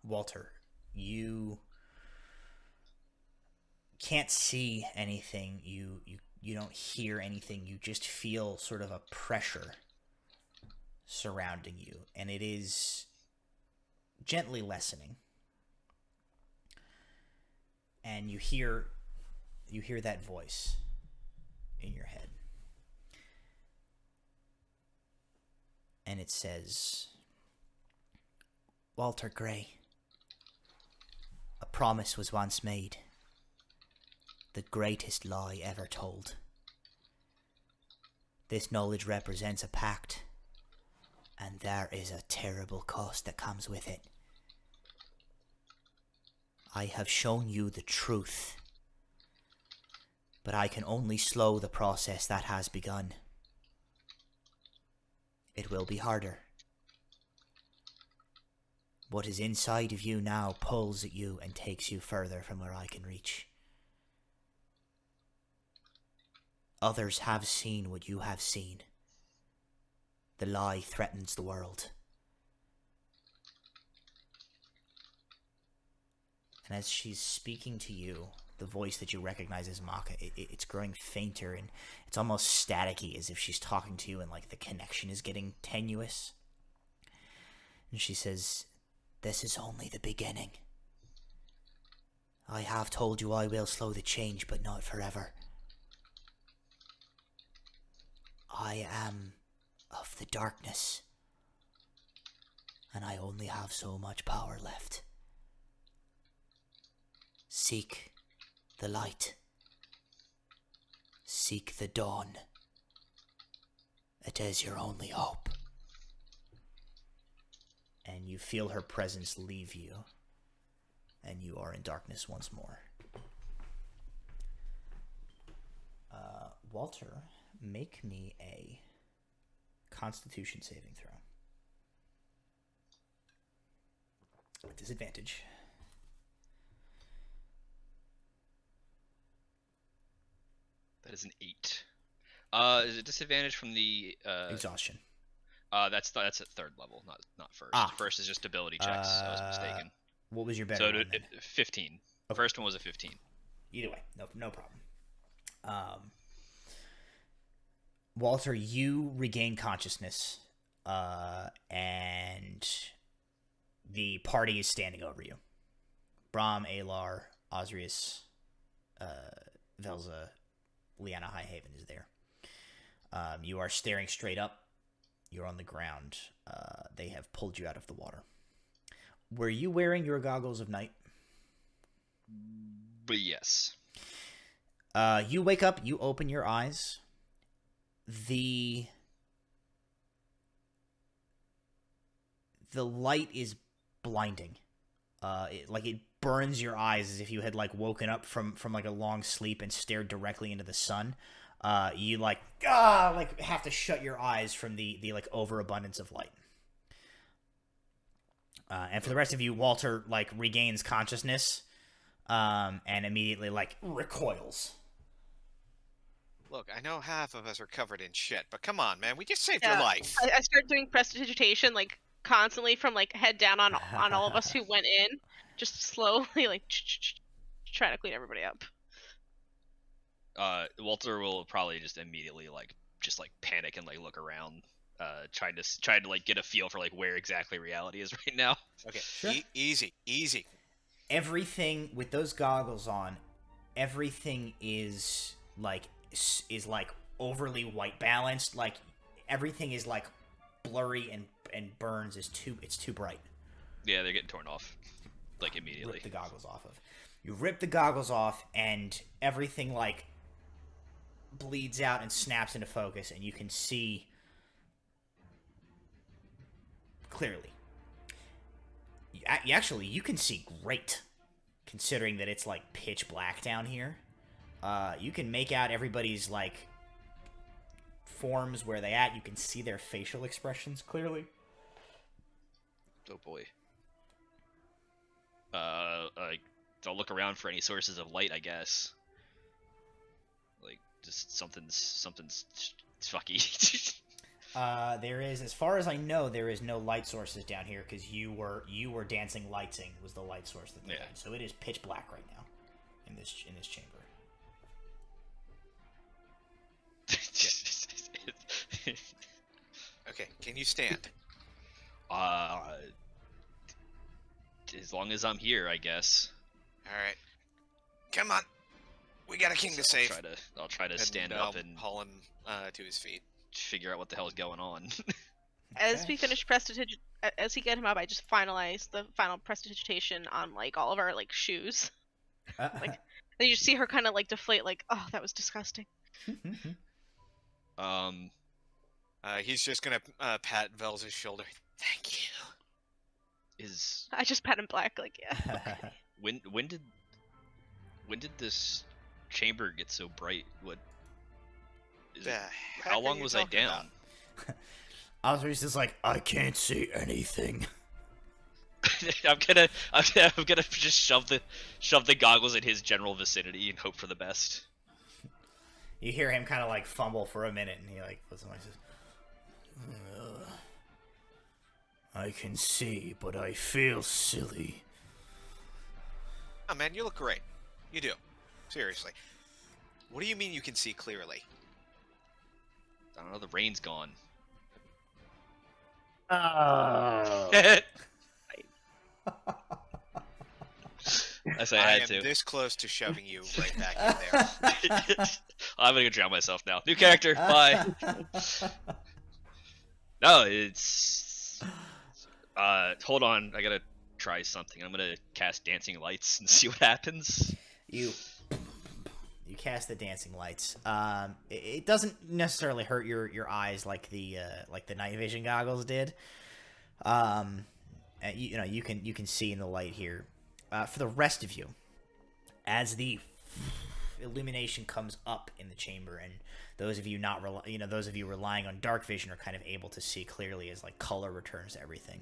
Walter, you can't see anything. You don't hear anything. You just feel sort of a pressure surrounding you, and it is gently lessening. And you hear that voice in your head. And it says, Walter Gray, a promise was once made, the greatest lie ever told. This knowledge represents a pact, and there is a terrible cost that comes with it. I have shown you the truth, but I can only slow the process that has begun. It will be harder. What is inside of you now pulls at you and takes you further from where I can reach. Others have seen what you have seen. The lie threatens the world. And as she's speaking to you, the voice that you recognize as Maka, it's growing fainter, and it's almost staticky, as if she's talking to you and like the connection is getting tenuous. And she says, this is only the beginning. I have told you I will slow the change, but not forever. I am of the darkness, and I only have so much power left. Seek the light. Seek the dawn. It is your only hope. And you feel her presence leave you, and you are in darkness once more. Walter, make me a Constitution saving throw. At disadvantage. That is an 8. Is it disadvantage from the Exhaustion. That's at third level, not first. First is just ability checks. I was mistaken. What was your better So one, then? 15. Okay. First one was a 15. Either way, no problem. Walter, you regain consciousness, and the party is standing over you. Brahm, Alar, Osrius, Velza, Lianna Highhaven is there. You are staring straight up. You're on the ground. They have pulled you out of the water. Were you wearing your goggles of night? But yes. You wake up. You open your eyes. The light is blinding. It burns your eyes as if you had like woken up from like a long sleep and stared directly into the sun. You have to shut your eyes from the like overabundance of light. And for the rest of you, Walter like regains consciousness, and immediately like recoils. Look, I know half of us are covered in shit, but come on, man, we just saved your Yeah. life. I started doing prestidigitation like constantly from like head down on all of us who went in, just slowly like trying to clean everybody up. Walter will probably just immediately just panic and look around, trying to like get a feel for like where exactly reality is right now. Okay, Sure. easy. Everything with those goggles on, everything is like overly white balanced. Like everything is like blurry and burns is it's too bright. Yeah, they're getting torn off like immediately. Rip the goggles off of. You rip the goggles off, and everything like bleeds out and snaps into focus, and you can see clearly. You can see great, considering that it's like pitch black down here. You can make out everybody's like forms where they at. You can see their facial expressions clearly. Oh boy. I'll look around for any sources of light, I guess. Like just something's fucky. There is, as far as I know, there is no light sources down here because you were dancing lighting was the light source that they had. So it is pitch black right now in this chamber. Okay, can you stand? As long as I'm here, I guess. All right, come on. We got a king to save. I'll try to And stand I'll up and haul him to his feet. figure out what the hell is going on. As we finish as we get him up, I just finalize the final prestidigitation on like all of our like shoes. Like, and you see her kind of like deflate, like, oh, that was disgusting. He's just gonna pat Velza's shoulder. Thank you. I just pat him black, like, yeah. Okay. When did this chamber get so bright? What is it? How long was I down? I was just like, I can't see anything. I'm gonna just shove the goggles in his general vicinity and hope for the best. You hear him kind of like fumble for a minute, and he like puts on. Says, I can see, but I feel silly. Oh man, you look great. You do. Seriously. What do you mean you can see clearly? I don't know. The rain's gone. Oh. I say I I had am to. this close to shoving you right back in there. I'm gonna go drown myself now. New character. Bye. No, it's. Hold on. I gotta try something. I'm gonna cast dancing lights and see what happens. You cast the dancing lights. It doesn't necessarily hurt your eyes like the night vision goggles did. You can see in the light here. For the rest of you, as the illumination comes up in the chamber, and those of you those of you relying on dark vision are kind of able to see clearly as like color returns to everything.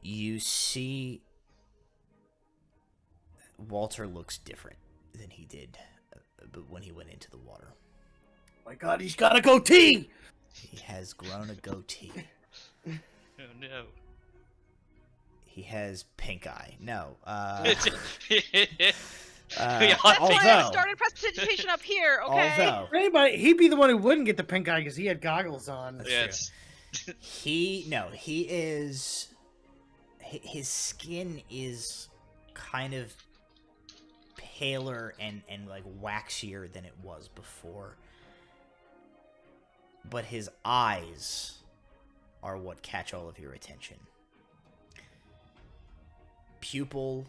You see Walter looks different than he did when he went into the water. My God, he's got a goatee! He has grown a goatee. Oh no. He has pink eye. No. That's why I started prestidigitation up here, okay? Although, Anybody, he'd be the one who wouldn't get the pink eye because he had goggles on. Yes. he is. His skin is kind of paler and like waxier than it was before. But his eyes are what catch all of your attention. Pupil,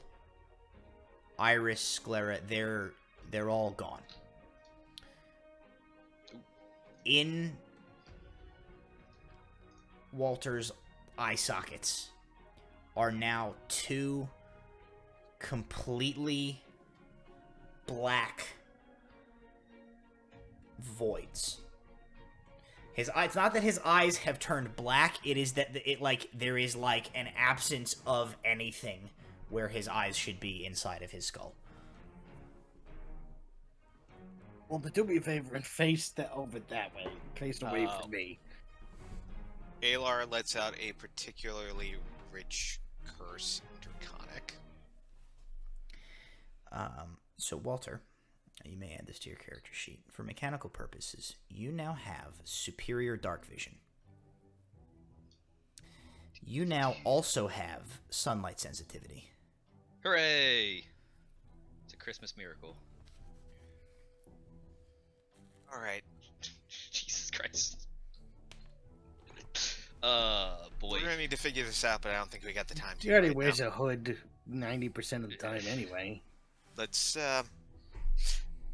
iris, sclera, they're all gone. In Walter's eye sockets are now two completely black voids. It's not that his eyes have turned black, it is that there is like an absence of anything where his eyes should be inside of his skull. Well, do me a favor and face that over that way. Face away from me. Alar lets out a particularly rich curse draconic. So Walter, you may add this to your character sheet. For mechanical purposes, you now have superior dark vision. You now also have sunlight sensitivity. Hooray! It's a Christmas miracle. Alright. Jesus Christ. Boy. We're gonna need to figure this out, but I don't think we got the time to. He already right wears now. a hood 90% of the time anyway. Let's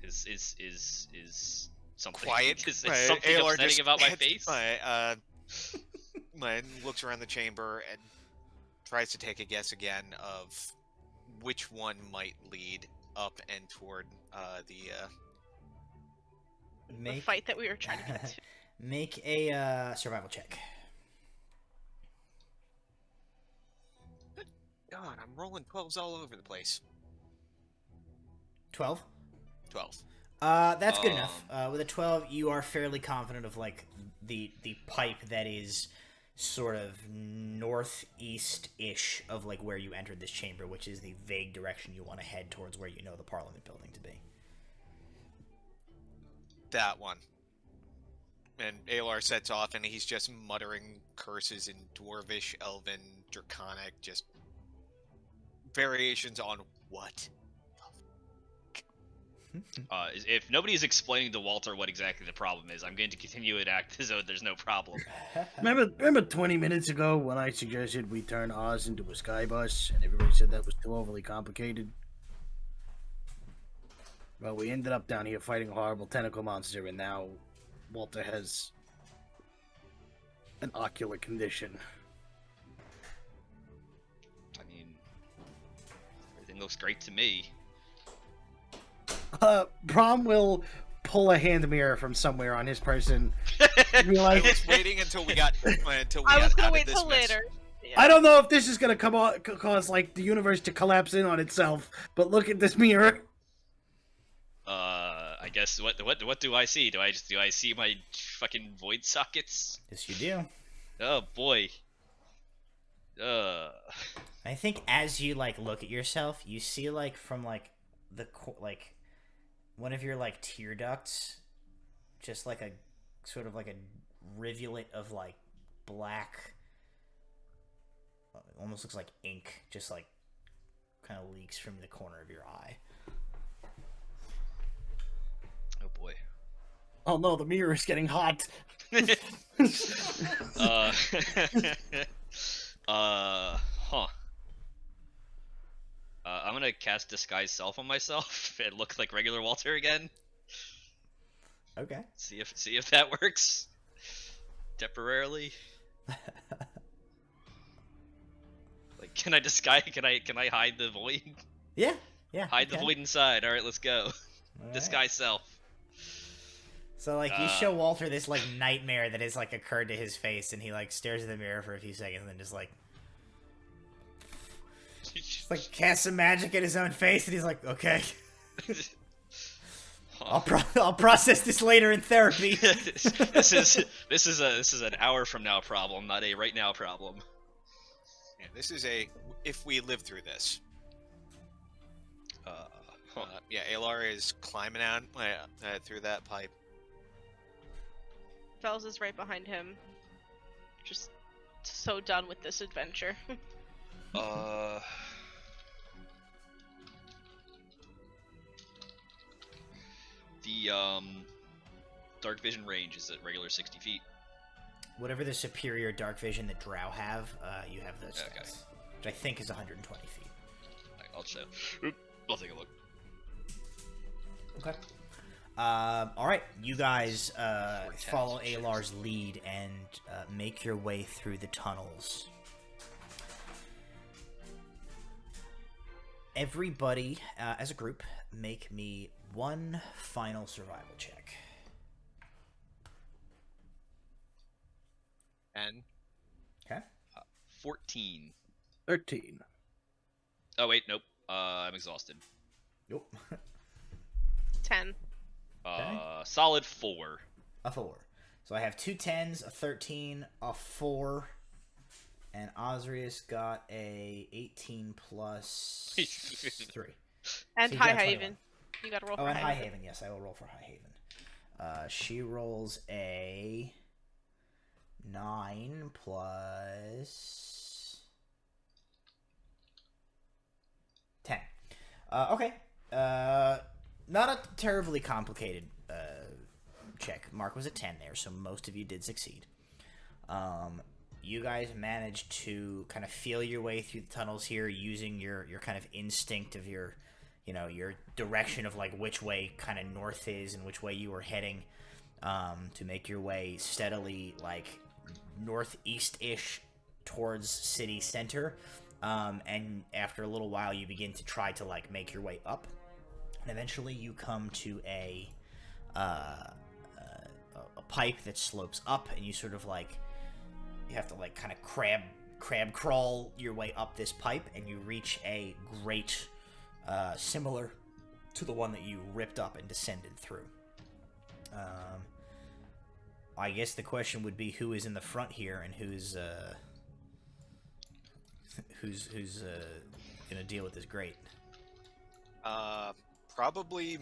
Is something quiet. is something Alar upsetting just about my face? Looks around the chamber and tries to take a guess again of which one might lead up and toward the fight that we were trying to get to. Make a survival check. God, I'm rolling 12s all over the place. 12. 12. That's good enough. With a 12, you are fairly confident of like the pipe that is sort of northeast-ish of like where you entered this chamber, which is the vague direction you want to head towards where you know the Parliament building to be. That one. And Alar sets off, and he's just muttering curses in Dwarvish, Elven, Draconic, just variations on what? If nobody's explaining to Walter what exactly the problem is, I'm going to continue to act as though there's no problem. Remember 20 minutes ago when I suggested we turn Oz into a sky bus, and everybody said that was too overly complicated? Well, we ended up down here fighting a horrible tentacle monster, and now Walter has an ocular condition. I mean, everything looks great to me. Brom will pull a hand mirror from somewhere on his person. Be I like, was waiting until we got I was gonna out wait of this till mess. later. Yeah. I don't know if this is gonna cause like the universe to collapse in on itself, but look at this mirror. I guess what do I see? Do I see my fucking void sockets? Yes, you do. Oh boy. I think as you like look at yourself, you see like from like the like one of your like tear ducts, just like a sort of like a rivulet of like black, almost looks like ink, just like kind of leaks from the corner of your eye. Oh boy. Oh no, the mirror is getting hot. Huh. I'm gonna cast Disguise Self on myself and look like regular Walter again. Okay. See if that works. Temporarily. Like, can I disguise? Can I hide the void? Yeah. Hide the okay. void inside. All right, let's go. All Disguise Self. So like you show Walter this like nightmare that has like occurred to his face, and he like stares at the mirror for a few seconds, and then just like casts some magic at his own face, and he's like, okay. I'll process this later in therapy. this is an hour from now problem, not a right now problem. Yeah, this is a if we live through this. Yeah, Alar is climbing out through that pipe. Velz is right behind him. Just so done with this adventure. The dark vision range is at regular 60 feet. Whatever the superior dark vision that Drow have, you have those stats, Okay. which I think is 120 feet. I'll take a look. Okay. All right, you guys follow Alar's lead and make your way through the tunnels. Everybody, as a group, make me one final survival check. And Okay. 14. 13. Oh wait, nope. I'm exhausted. Nope. 10. Solid 4. A 4. So I have 2 10s, a 13, a 4, and Osrius got a 18 plus 3. And So you High got 21. Haven. You gotta roll Oh, for and High High Haven. Haven. Yes, I will roll for High Haven. She rolls a 9 plus 10. Okay. Not a terribly complicated check. Mark was a 10 there, so most of you did succeed. You guys managed to kind of feel your way through the tunnels here using your kind of instinct of your direction of like which way kind of north is and which way you were heading, to make your way steadily like northeast-ish towards city center. And after a little while, you begin to try to like make your way up, and eventually you come to a pipe that slopes up, and you sort of like you have to like kind of crab crawl your way up this pipe, and you reach a grate similar to the one that you ripped up and descended through. I guess the question would be who is in the front here and who's gonna deal with this grate. Probably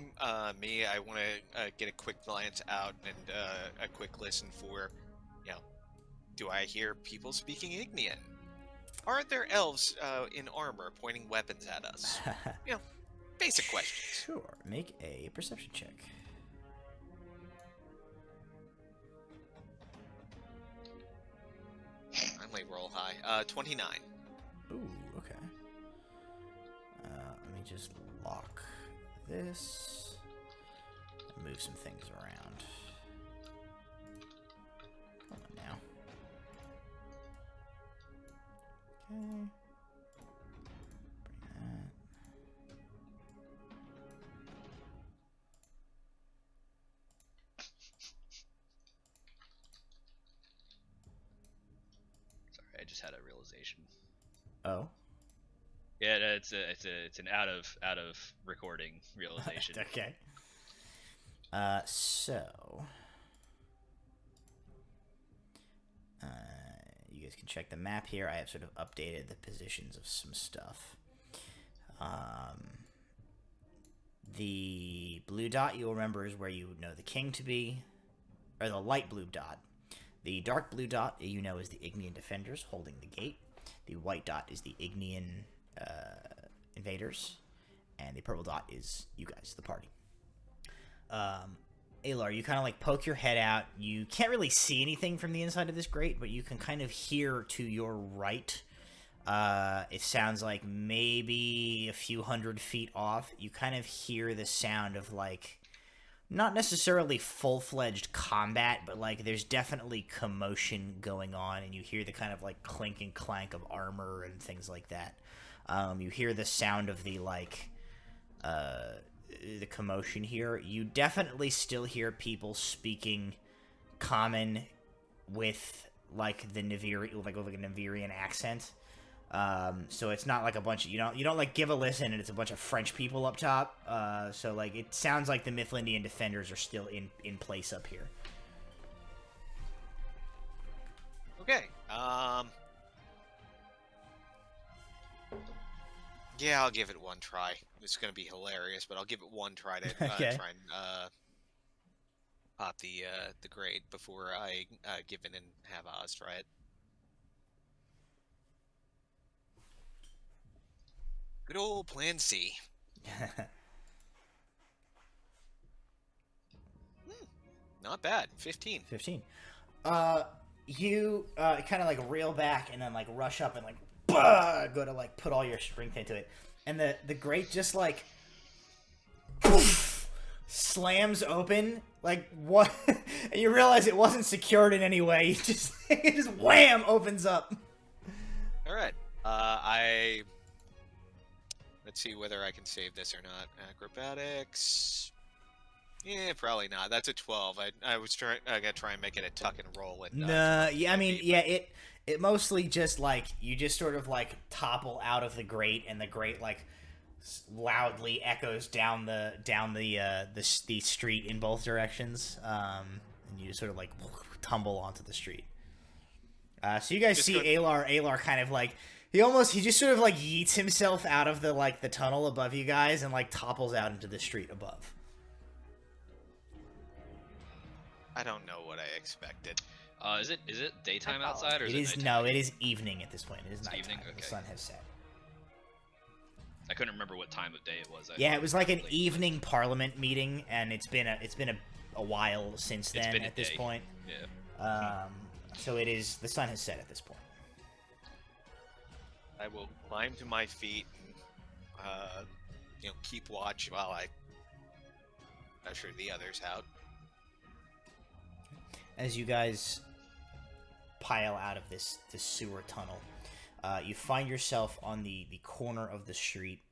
me. I want to get a quick glance out and a quick listen for, do I hear people speaking Ignean? Aren't there elves in armor pointing weapons at us? Basic questions. Sure. Make a perception check. I might roll high. 29. Ooh, okay. Let me just lock this and move some things around. Come on now. Okay. Bring that. Sorry, I just had a realization. Oh. Yeah, no, it's an out of recording realization. Okay. So you guys can check the map here. I have sort of updated the positions of some stuff. The blue dot you'll remember is where you would know the king to be, or the light blue dot. The dark blue dot you know is the Ignean defenders holding the gate. The white dot is the Ignean invaders, and the purple dot is you guys, the party. Alar, you kind of like poke your head out. You can't really see anything from the inside of this grate, but you can kind of hear to your right. It sounds like maybe a few hundred feet off. You kind of hear the sound of like, not necessarily full-fledged combat, but like there's definitely commotion going on, and you hear the kind of like clink and clank of armor and things like that. You hear the sound of the like the commotion here. You definitely still hear people speaking common with like the Niviria, like a Nivirian accent. So it's not like a bunch of you don't like give a listen and it's a bunch of French people up top. So like it sounds like the Mithlindian defenders are still in place up here. Okay. Yeah, I'll give it one try. It's gonna be hilarious, but I'll give it one try to Okay. try and pop the grade before I give in and have Oz try it. Good old Plan C. Not bad. 15. 15. You kind of like reel back and then like rush up and like go to like put all your strength into it, and the grate just like poof, slams open like what, and you realize it wasn't secured in any way. It just wham opens up. All right. Let's see whether I can save this or not. Acrobatics. Yeah, probably not. That's a 12. I was gonna try and make it a tuck and roll. And No, yeah, I mean, yeah, it mostly just like you just sort of like topple out of the grate, and the grate like loudly echoes down the street in both directions, and you just sort of like tumble onto the street. So you guys Just see go- Alar kind of like he just sort of like yeets himself out of the tunnel above you guys and like topples out into the street above. I don't know what I expected. Is it daytime outside or is It it is nighttime? it is evening at this point. It is nighttime. evening? The Okay. sun has set. I couldn't remember what time of day it was. Yeah, it was like an Late. evening parliament meeting, and it's been a while since It's then. been a At this day. point, Yeah. so it is the sun has set at this point. I will climb to my feet and, keep watch while I usher the others out. As you guys pile out of this sewer tunnel, you find yourself on the corner of the street,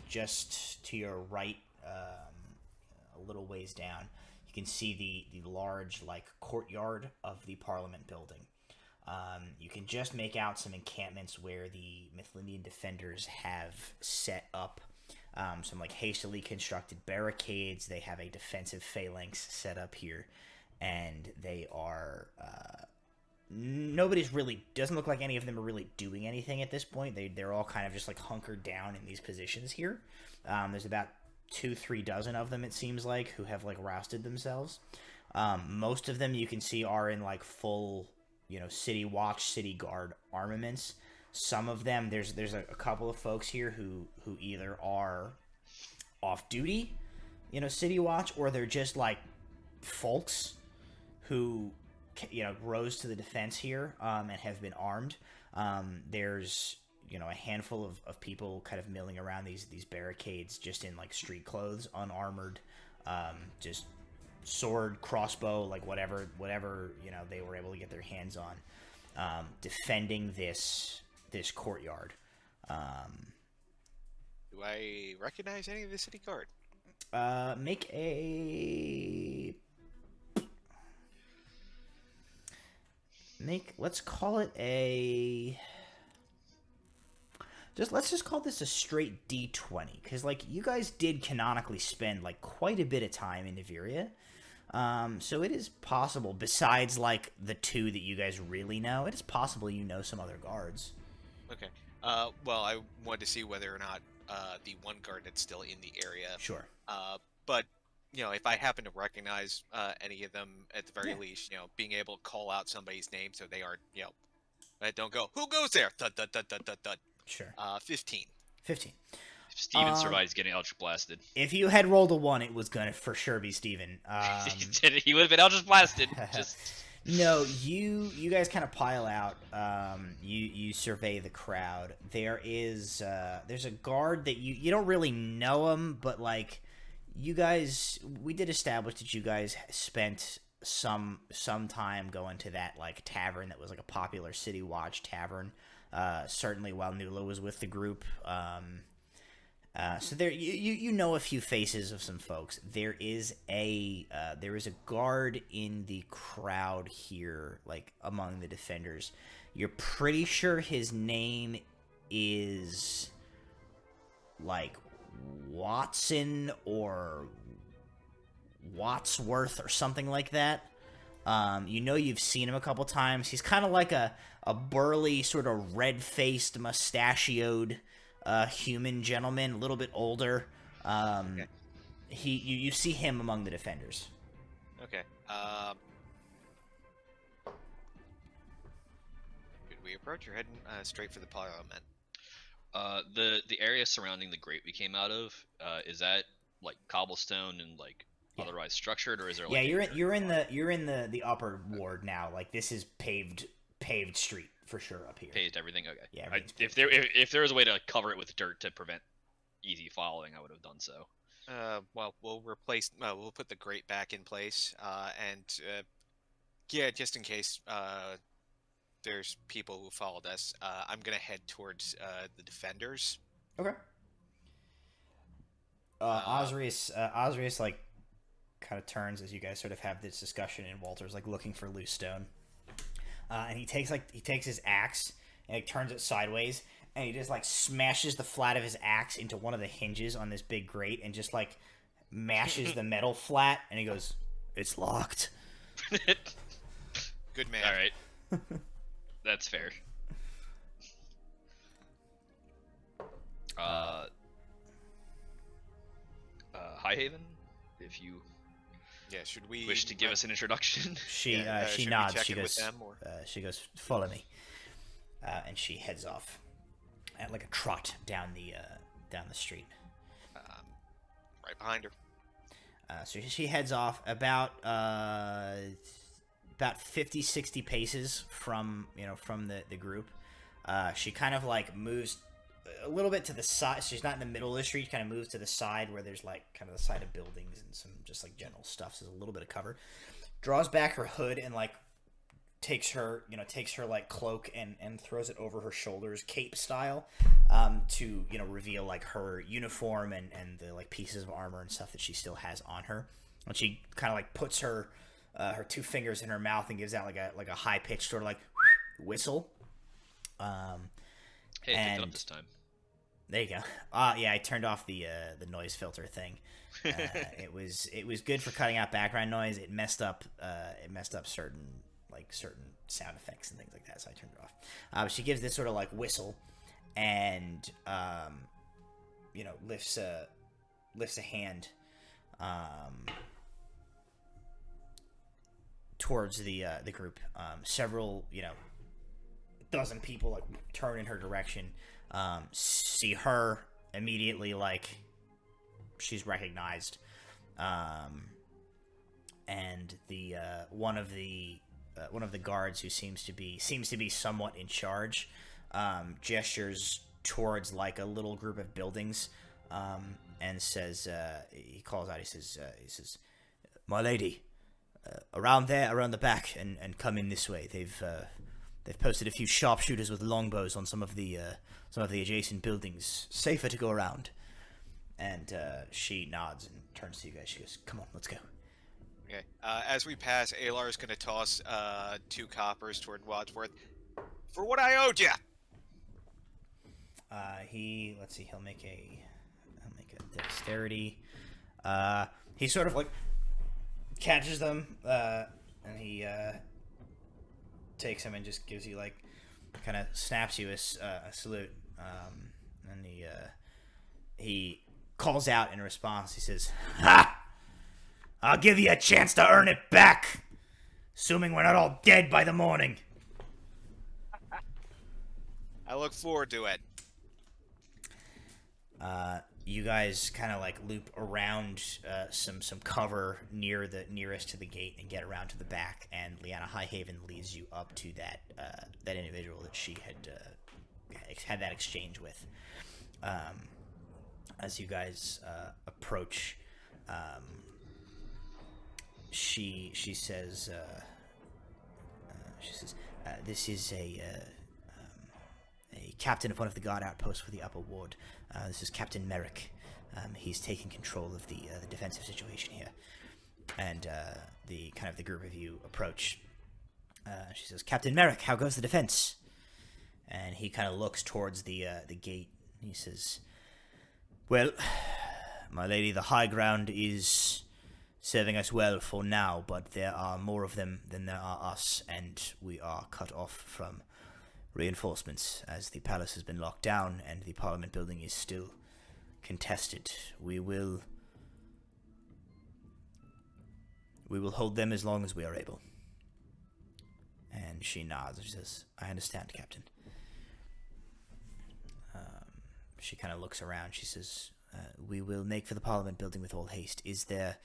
just to your right, a little ways down. You can see the large courtyard of the Parliament building. You can just make out some encampments where the Mithlindian defenders have set up some hastily constructed barricades. They have a defensive phalanx set up here, and they are nobody's really doesn't look like any of them are really doing anything at this point. They're all kind of just hunkered down in these positions here. There's about 2-3 dozen of them, it seems like, who have rousted themselves. Most of them you can see are in full city watch, city guard armaments. Some of them there's a couple of folks here who either are off duty, city watch, or they're just folks who rose to the defense here and have been armed. There's a handful of people kind of milling around these barricades just in street clothes, unarmored, just sword, crossbow, whatever they were able to get their hands on, defending this courtyard. Do I recognize any of the city guard? Make a let's call it a let's just call this a straight D20, because you guys did canonically spend quite a bit of time in Niviria. So it is possible, besides the two that you guys really know, it is possible you know some other guards. Okay. Well, I wanted to see whether or not the one guard that's still in the area. Sure. But if I happen to recognize any of them, at the very least, being able to call out somebody's name so they aren't, don't go, who goes there? Thud, thud, thud, thud, thud, thud. Sure. 15. 15. Steven survives getting ultra blasted. If you had rolled a 1, it was gonna for sure be Steven. He would have been ultra blasted. Just No, you guys kind of pile out. You survey the crowd. There's a guard that you don't really know him, but you guys, we did establish that you guys spent some time going to that tavern that was a popular city watch tavern. Certainly while Nula was with the group. So there you know a few faces of some folks. There is a guard in the crowd here, among the defenders. You're pretty sure his name is Watson or Watsworth or something like that. You've seen him a couple times. He's kind of like a burly, sort of red-faced, mustachioed human gentleman, a little bit older. Okay. You see him among the defenders. Okay. Should we approach or heading straight for the Parliament? the area surrounding the grate we came out of, is that cobblestone and Yeah. otherwise structured, or is there Yeah, you're in the upper ward now. This is paved street for sure up here. paved everything? Okay. Yeah, everything's If there was a way to cover it with dirt to prevent easy following, I would have done so. Well, we'll put the grate back in place, and just in case there's people who followed us, I'm gonna head towards the defenders. Okay. Osrius kind of turns as you guys sort of have this discussion, and Walter's looking for loose stone. And he takes his axe and he turns it sideways, and he just like smashes the flat of his axe into one of the hinges on this big grate and just like mashes the metal flat, and he goes, "It's locked." Good man. All right. That's fair. Highhaven, if you Yeah, should we wish to give us an introduction. She should she we nods. check She in with goes, them, or- she goes, "Follow me," and she heads off at like a trot down the street. right behind her? So she heads off about 50, 60 paces from the group. She kind of like moves a little bit to the side. She's not in the middle of the street. Kind of moves to the side where there's like kind of the side of buildings and some just like general stuff. So there's a little bit of cover. Draws back her hood and like takes her like cloak and throws it over her shoulders, cape style, to reveal like her uniform and the like pieces of armor and stuff that she still has on her. And she kind of like puts her two fingers in her mouth and gives out like a high pitched sort of like whistle. Hey, I picked it up this time. There you go. Yeah, I turned off the noise filter thing. It was good for cutting out background noise. It messed up certain sound effects and things like that, so I turned it off. But she gives this sort of like whistle, and lifts a hand towards the group. Several dozen people like turn in her direction. See her immediately, like she's recognized, and the one of the guards who seems to be somewhat in charge gestures towards like a little group of buildings, and says, he calls out, he says, "My lady, around there, around the back, and come in this way. They've posted a few sharpshooters with longbows on some of the adjacent buildings. Safer to go around." And she nods and turns to you guys. She goes, "Come on, let's go." Okay. As we pass, Alar is going to toss 2 coppers toward Wadsworth. For what I owed you! He'll make a dexterity. He sort of like catches them, and he takes them and just gives you like, kind of snaps you a salute, and he calls out in response. He says, "Ha! I'll give you a chance to earn it back, assuming we're not all dead by the morning." I look forward to it. You guys kind of like loop around some cover nearest to the gate and get around to the back, and Lianna Highhaven leads you up to that individual that she had that exchange with. As you guys approach, she says, "This is a captain of one of the guard outposts for the Upper Ward. This is Captain Merrick. He's taking control of the defensive situation here." And the group of you approach. She says, "Captain Merrick, how goes the defense?" And he kind of looks towards the gate. He says, "Well, my lady, the high ground is serving us well for now, but there are more of them than there are us, and we are cut off from reinforcements as the palace has been locked down and the Parliament building is still contested. We will hold them as long as we are able." And she nods and she says, "I understand, Captain." She kind of looks around. She says, "We will make for the Parliament building with all haste. Is there..."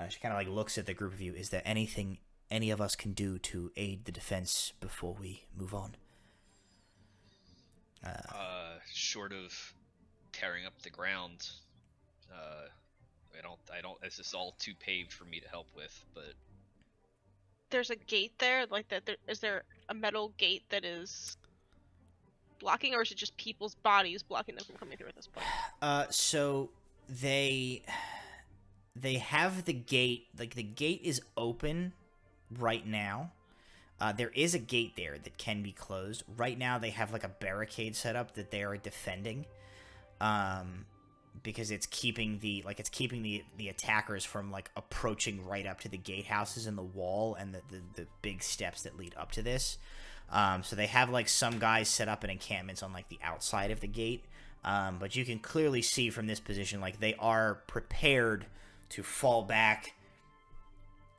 She kind of like looks at the group of you. "Is there anything any of us can do to aid the defense before we move on?" Short of tearing up the ground, I don't. This is all too paved for me to help with. But There's a gate there, like that. Is there a metal gate that is blocking, or is it just people's bodies blocking them from coming through at this point? So they have the gate. Like the gate is open right now, There is a gate there that can be closed. Right now, they have like a barricade set up that they are defending, because it's keeping the attackers from like approaching right up to the gatehouses and the wall and the big steps that lead up to this. So they have like some guys set up in encampments on like the outside of the gate, but you can clearly see from this position like they are prepared to fall back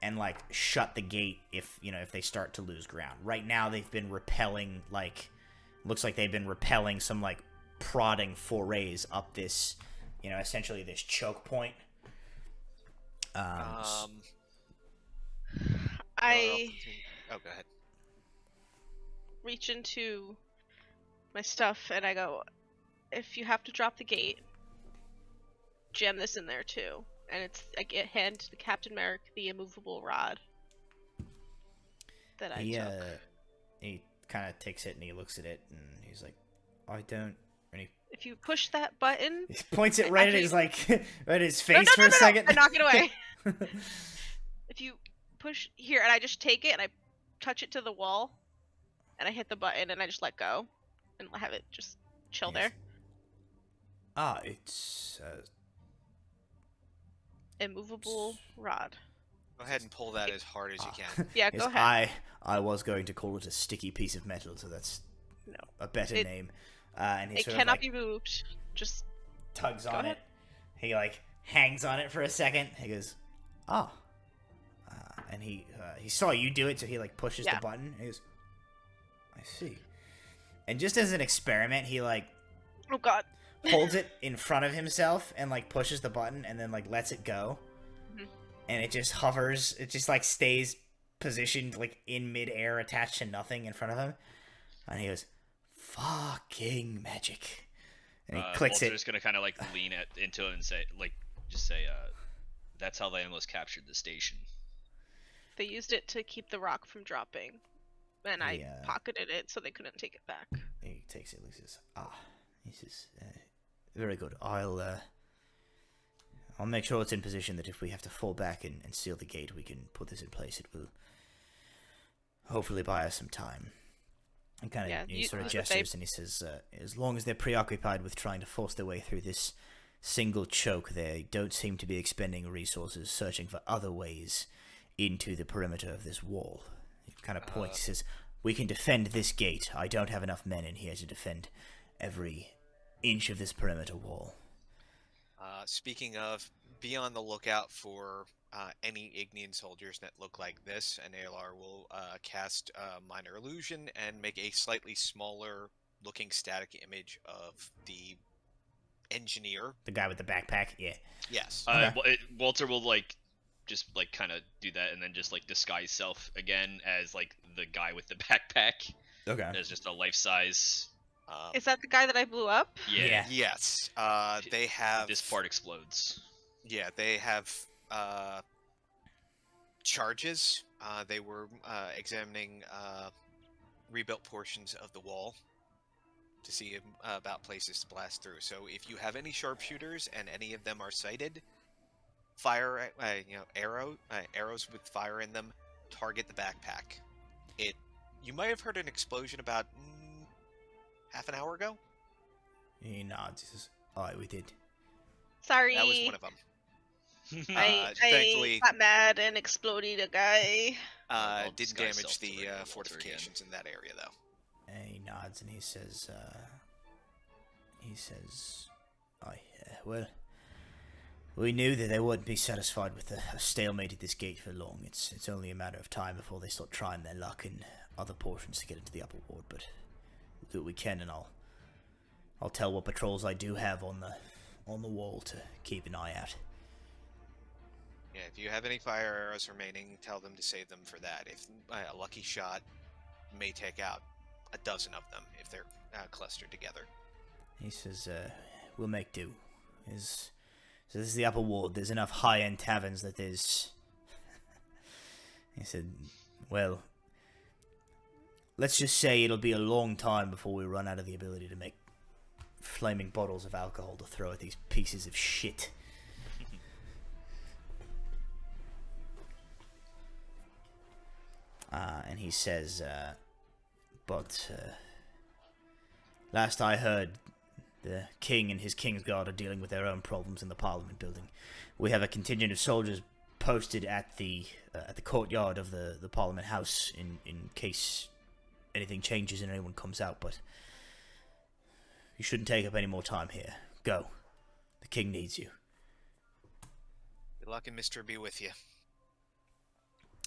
and like shut the gate if they start to lose ground. Right now they've been repelling looks like they've been repelling some like prodding forays up this, essentially this choke point. Oh, go ahead. Reach into my stuff and I go, if you have to drop the gate, jam this in there too. And I hand to Captain Merrick the immovable rod that I took. He kind of takes it and he looks at it and he's like, I don't. And if you push that button, he points it right at his right at his face no, for a second. I knock it away. If you push here, and I just take it and I touch it to the wall, and I hit the button and I just let go, and have it just chill there. It's immovable rod. Go ahead and pull that as hard as you can. Yeah, go ahead. I was going to call it a sticky piece of metal, so that's a better name. And he it sort cannot of, be moved. Just tugs on it. He hangs on it for a second. He goes, and he saw you do it, so he pushes the button. He goes, I see. And just as an experiment, he oh god, holds it in front of himself and pushes the button and then lets it go. Mm-hmm. And it just hovers. It just stays positioned in midair, attached to nothing in front of him. And he goes, fucking magic. And he clicks Walter's gonna kind of lean into it and say, that's how they almost captured the station. They used it to keep the rock from dropping, and I pocketed it so they couldn't take it back. He takes it and he says, this is very good. I'll make sure it's in position that if we have to fall back and seal the gate, we can put this in place. It will hopefully buy us some time. And he sort of gestures and he says, as long as they're preoccupied with trying to force their way through this single choke, they don't seem to be expending resources searching for other ways into the perimeter of this wall. He kind of points, says, we can defend this gate. I don't have enough men in here to defend every inch of this perimeter wall. Speaking of, be on the lookout for any Ignian soldiers that look like this, and ALR will cast Minor Illusion and make a slightly smaller looking static image of the engineer. The guy with the backpack? Yeah. Yes. Walter will just kind of do that and then just disguise self again as the guy with the backpack. Okay. As just a life-size. Is that the guy that I blew up? Yeah. Yes. They have. This part explodes. Yeah, they have charges. They were examining rebuilt portions of the wall to see about places to blast through. So if you have any sharpshooters and any of them are sighted, fire arrows with fire in them. Target the backpack. You might have heard an explosion about half an hour ago. He nods. He says, "Aye, we did." Sorry. That was one of them. I got mad and exploded a guy. Didn't damage the fortifications in that area, though. And he nods and he says, "Aye, well, we knew that they wouldn't be satisfied with a stalemate at this gate for long. It's only a matter of time before they start trying their luck in other portions to get into the upper ward, but we'll do what we can, and I'll tell what patrols I do have on the wall to keep an eye out." Yeah, if you have any fire arrows remaining, tell them to save them for that. If a lucky shot may take out a dozen of them if they're clustered together. He says, "We'll make do." So this is the upper ward. There's enough high-end taverns that there's... He said, well, let's just say it'll be a long time before we run out of the ability to make flaming bottles of alcohol to throw at these pieces of shit. And he says, but last I heard, the king and his king's guard are dealing with their own problems in the Parliament building. We have a contingent of soldiers posted at the courtyard of the Parliament House in case anything changes and anyone comes out, but you shouldn't take up any more time here. Go. The king needs you. Good luck and Mr. be with you.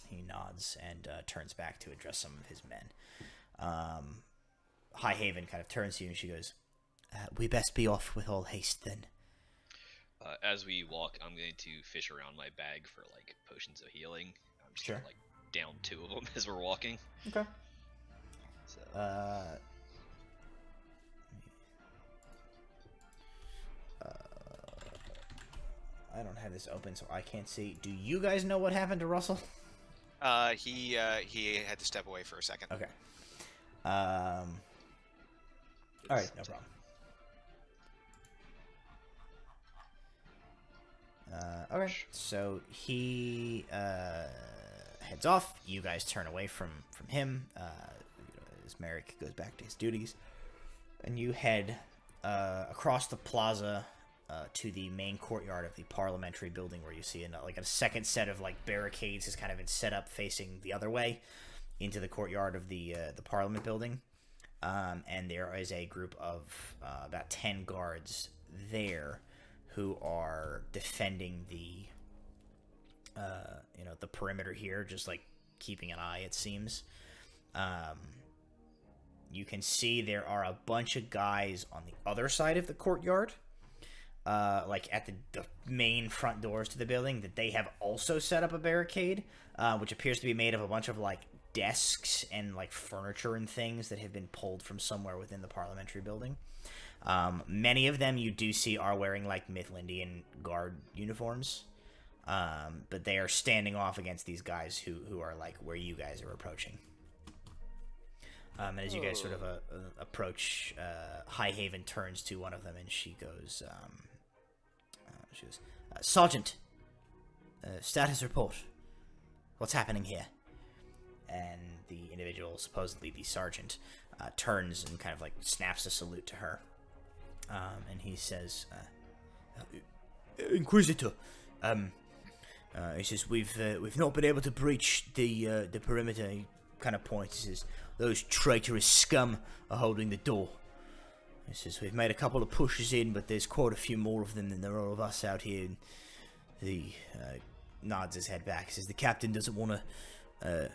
He nods and turns back to address some of his men. Highhaven kind of turns to you and she goes, we best be off with all haste then. As we walk, I'm going to fish around my bag for like potions of healing. I'm just gonna, like down 2 of them as we're walking. Okay. So. I don't have this open, so I can't see. Do you guys know what happened to Russell? He had to step away for a second. Okay. All right, no problem. Okay, so he heads off. You guys turn away from him as Merrick goes back to his duties, and you head across the plaza to the main courtyard of the parliamentary building, where you see a second set of like barricades has kind of been set up facing the other way into the courtyard of the parliament building, and there is a group of about 10 guards there who are defending the the perimeter here, just like keeping an eye, it seems. You can see there are a bunch of guys on the other side of the courtyard, like at the main front doors to the building, that they have also set up a barricade, which appears to be made of a bunch of like desks and like furniture and things that have been pulled from somewhere within the parliamentary building. Many of them you do see are wearing like Mithlindian guard uniforms, but they are standing off against these guys who are like where you guys are approaching. And as you guys sort of approach, Highhaven turns to one of them and she goes, Sergeant, status report. What's happening here? And the individual, supposedly the sergeant, turns and kind of like snaps a salute to her. And he says, Inquisitor, he says, we've not been able to breach the perimeter. He kind of points. He says, those traitorous scum are holding the door. He says, we've made a couple of pushes in, but there's quite a few more of them than there are of us out here. And he nods his head back. He says, the captain doesn't want to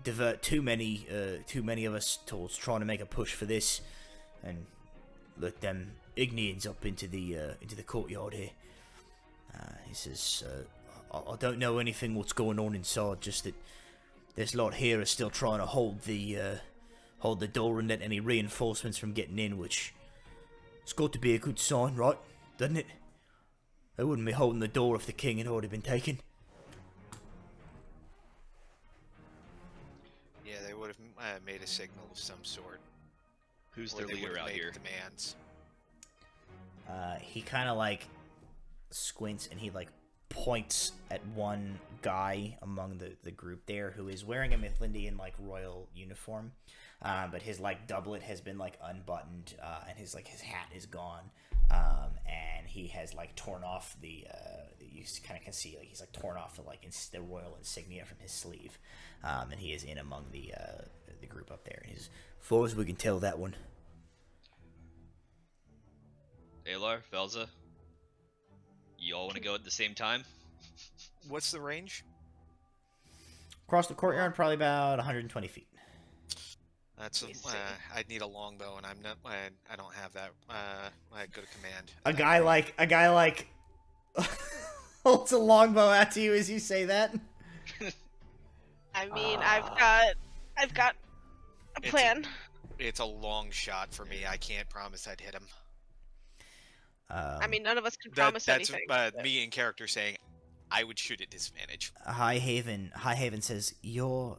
divert too many of us towards trying to make a push for this, and let them Ignians up into the courtyard here. He says, I don't know anything what's going on inside, just that this lot here are still trying to hold the door and let any reinforcements from getting in, which it's got to be a good sign, right? Doesn't it? They wouldn't be holding the door if the king had already been taken. Yeah, they would have made a signal of some sort. Who's Or their they leader would've out made here? Demands. He kind of like squints and he like points at one guy among the group there who is wearing a Mithlindian like royal uniform, but his like doublet has been like unbuttoned, and his hat is gone, and he has like torn off you kind of can see like he's like torn off the royal insignia from his sleeve, and he is in among the group up there. And he's, far as we can tell, that one. Alar, Velza, you all want to go at the same time? What's the range? Across the courtyard, probably about 120 feet. That's Let me see. I'd need a longbow, and I don't have that. I go to command. A guy like holds a longbow out to you as you say that. I mean, I've got a plan. It's a long shot for me. I can't promise I'd hit him. I mean, none of us can promise That's anything. me in character saying I would shoot at disadvantage. Highhaven says, "You're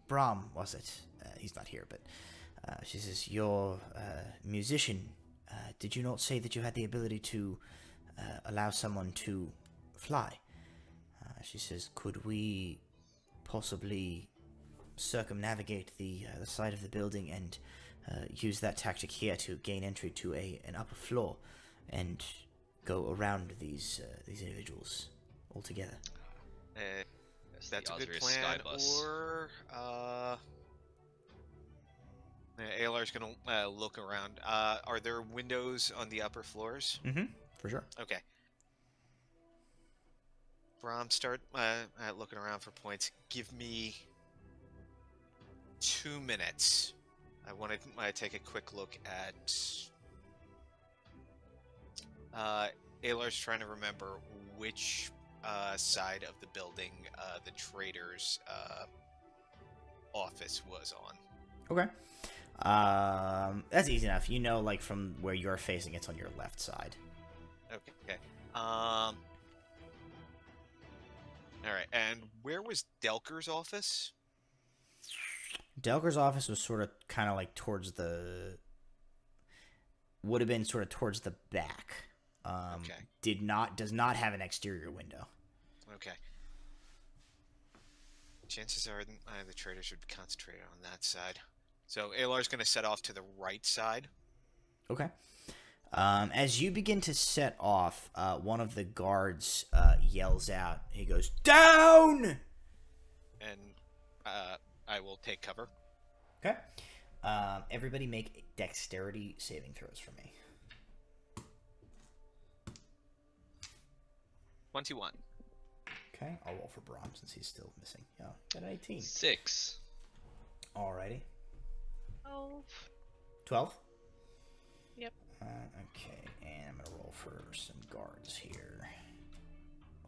Brahm, was it? He's not here, but she says, you're a musician. Did you not say that you had the ability to allow someone to fly?" She says, "Could we possibly circumnavigate the side of the building and use that tactic here to gain entry to an upper floor and go around these individuals altogether?" Yes, That's the a good Osrius plan. Skybus. Or Alar's gonna look around. Are there windows on the upper floors? Mm-hmm. For sure. Okay. Brom, start looking around for points. Give me 2 minutes. I want to take a quick look at. Alar's trying to remember which side of the building the trader's office was on. Okay. That's easy enough. You know, like from where you're facing, it's on your left side. Okay. All right. And where was Delker's office? Delker's office was sort of kind of like towards the. Would have been sort of towards the back. Okay. Does not have an exterior window. Okay. Chances are the trader should concentrate on that side. So Alar's going to set off to the right side. Okay. As you begin to set off, one of the guards yells out. He goes, "Down!" And I will take cover. Okay. Everybody make dexterity saving throws for me. 21. Okay. I'll roll for Brahm since he's still missing. Yeah, got an 18. 6. Alrighty. 12. 12? Yep. Okay, and I'm gonna roll for some guards here.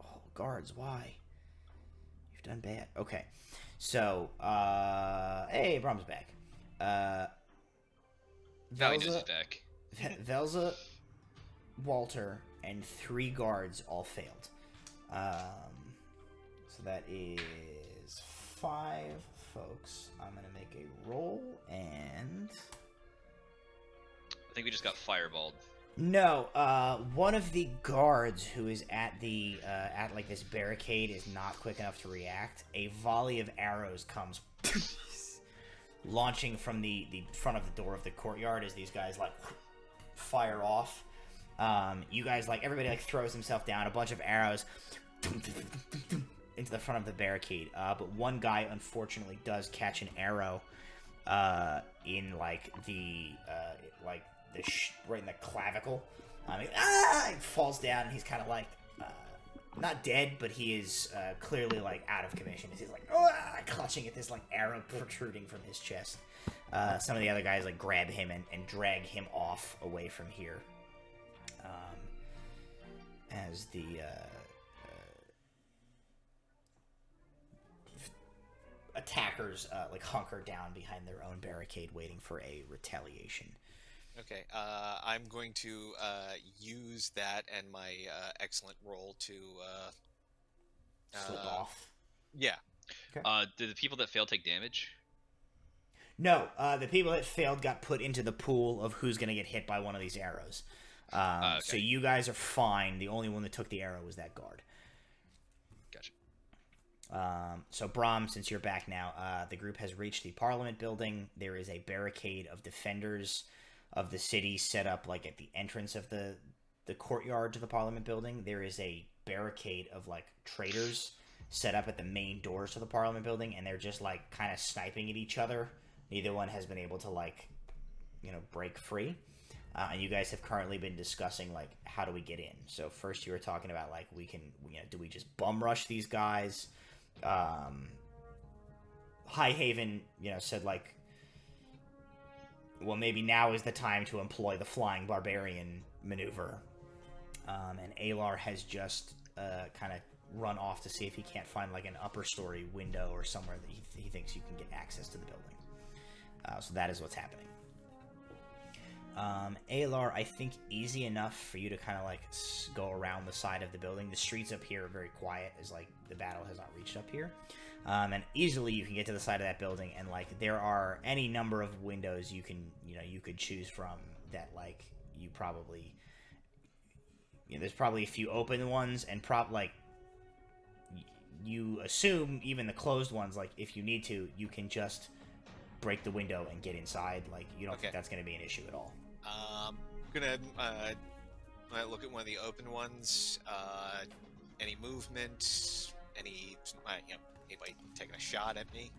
Oh, guards, why? You've done bad. Okay, so, hey, Brahm's back. Now he knows he's back. Velza, Walter, and 3 guards all failed. So that is 5 folks. I'm gonna make a roll, and... I think we just got fireballed. No, one of the guards who is at the at like this barricade is not quick enough to react. A volley of arrows comes launching from the front of the door of the courtyard as these guys like fire off. You guys like everybody like throws himself down. A bunch of arrows into the front of the barricade. But one guy unfortunately does catch an arrow in like the right in the clavicle. He falls down and he's kind of like not dead, but he is clearly like out of commission. He's like clutching at this like arrow protruding from his chest. Some of the other guys like grab him and drag him off away from here. As the attackers like hunker down behind their own barricade waiting for a retaliation. Okay, I'm going to use that and my excellent roll to Slip off. Yeah. Did the people that failed take damage? No, the people that failed got put into the pool of who's going to get hit by one of these arrows. Okay. So you guys are fine. The only one that took the arrow was that guard. Gotcha. So Brahm, since you're back now, the group has reached the Parliament building. There is a barricade of defenders of the city set up like at the entrance of the courtyard to the Parliament building. There is a barricade of like traitors set up at the main doors to the Parliament building, and they're just like kind of sniping at each other. Neither one has been able to like, break free. And you guys have currently been discussing like how do we get in. So first you were talking about like do we just bum rush these guys? Highhaven, said like, well, maybe now is the time to employ the flying barbarian maneuver. And Alar has just kind of run off to see if he can't find like an upper story window or somewhere that he thinks you can get access to the building. So that is what's happening. Alar, I think easy enough for you to kind of like go around the side of the building. The streets up here are very quiet as like the battle has not reached up here. And easily you can get to the side of that building, and like there are any number of windows you can you could choose from that like you probably there's probably a few open ones and you assume even the closed ones, like if you need to, you can just break the window and get inside. Like you don't think that's going to be an issue at all. I'm gonna look at one of the open ones. Any movement? Any anybody taking a shot at me?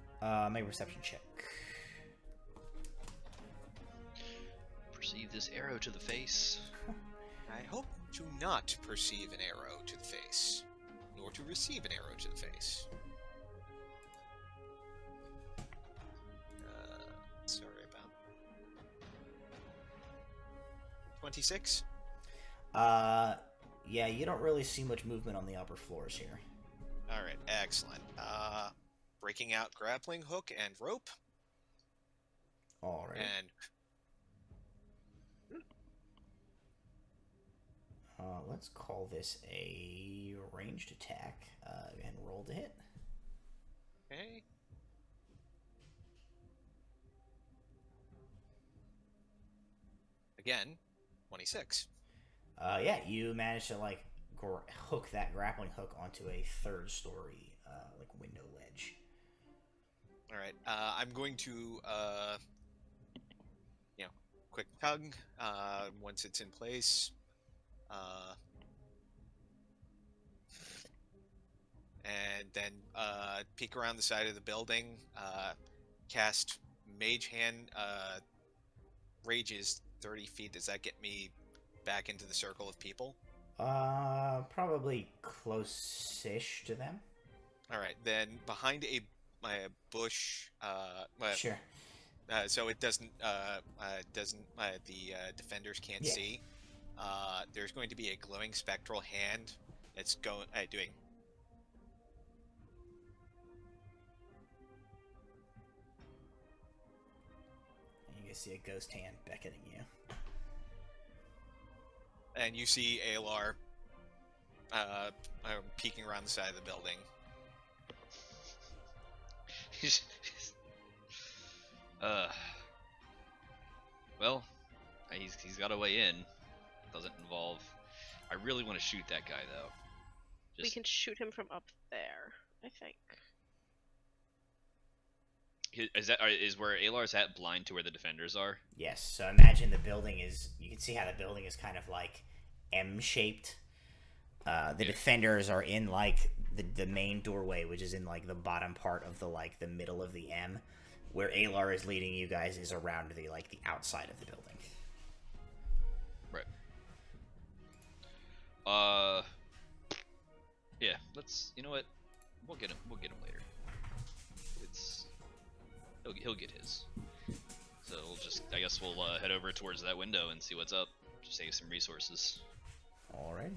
Make a perception check. Perceive this arrow to the face. I hope to not perceive an arrow to the face, nor to receive an arrow to the face. Sorry about 26. Yeah, you don't really see much movement on the upper floors here. All right, excellent. Breaking out grappling hook and rope, All right. and Let's call this a ranged attack. Go ahead and roll to hit. okay. Again, 26. Yeah, you managed to like hook that grappling hook onto a third story like window ledge. All right, I'm going to quick tug once it's in place. And then peek around the side of the building, cast Mage Hand, Rages 30 feet. Does that get me back into the circle of people? Probably close-ish to them. All right, then behind a bush, Sure. so it doesn't the defenders can't Yeah. see. There's going to be a glowing spectral hand that's doing. You can see a ghost hand beckoning you. And you see Alar peeking around the side of the building. Well, he's got a way in. Doesn't involve. I really want to shoot that guy though. We can shoot him from up there, I think. Is where Alar's at blind to where the defenders are? Yes, so imagine the building is, you can see how the building is kind of like M-shaped. The defenders are in like the main doorway, which is in like the bottom part of the middle of the M. Where Alar is leading you guys is around the outside of the building. Right. Yeah, you know what? We'll get him later. He'll get his. So I guess we'll head over towards that window and see what's up. Just save some resources. Alright.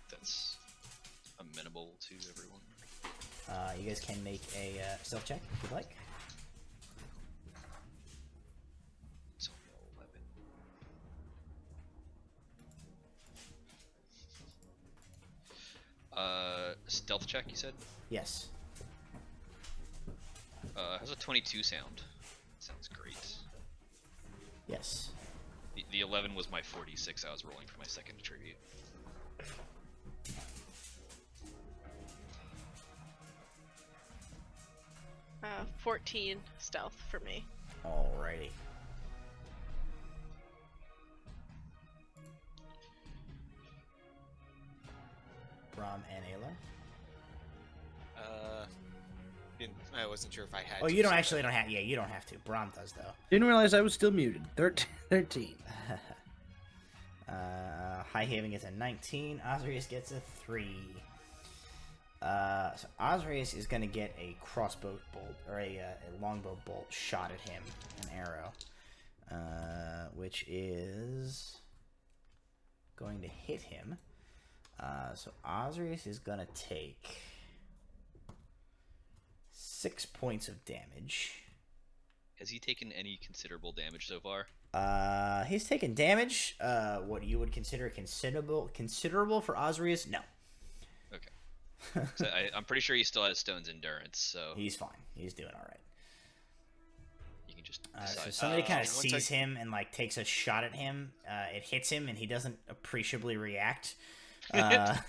That's amenable to everyone. You guys can make a stealth check if you'd like. It's only 11. Stealth check, you said? Yes. How's a 22 sound? Sounds great. Yes. The 11 was my 46 I was rolling for my second attribute. 14 stealth for me. Alrighty. Brom and Ayla. I wasn't sure if I had. Oh, to, you don't so- actually don't have. Yeah, you don't have to. Brom does though. Didn't realize I was still muted. 13. High Haven gets a 19. Osrius gets a 3. So Osrius is going to get a crossbow bolt, or a longbow bolt shot at him, an arrow, which is going to hit him. So Osrius is going to take 6 points of damage. Has he taken any considerable damage so far? He's taken damage. What you would consider considerable for Osrius? No. Okay. So I'm pretty sure he still has Stone's Endurance, so He's fine. He's doing all right. you can Just So decide. somebody kind of once sees him and like takes a shot at him. It hits him, and he doesn't appreciably react. And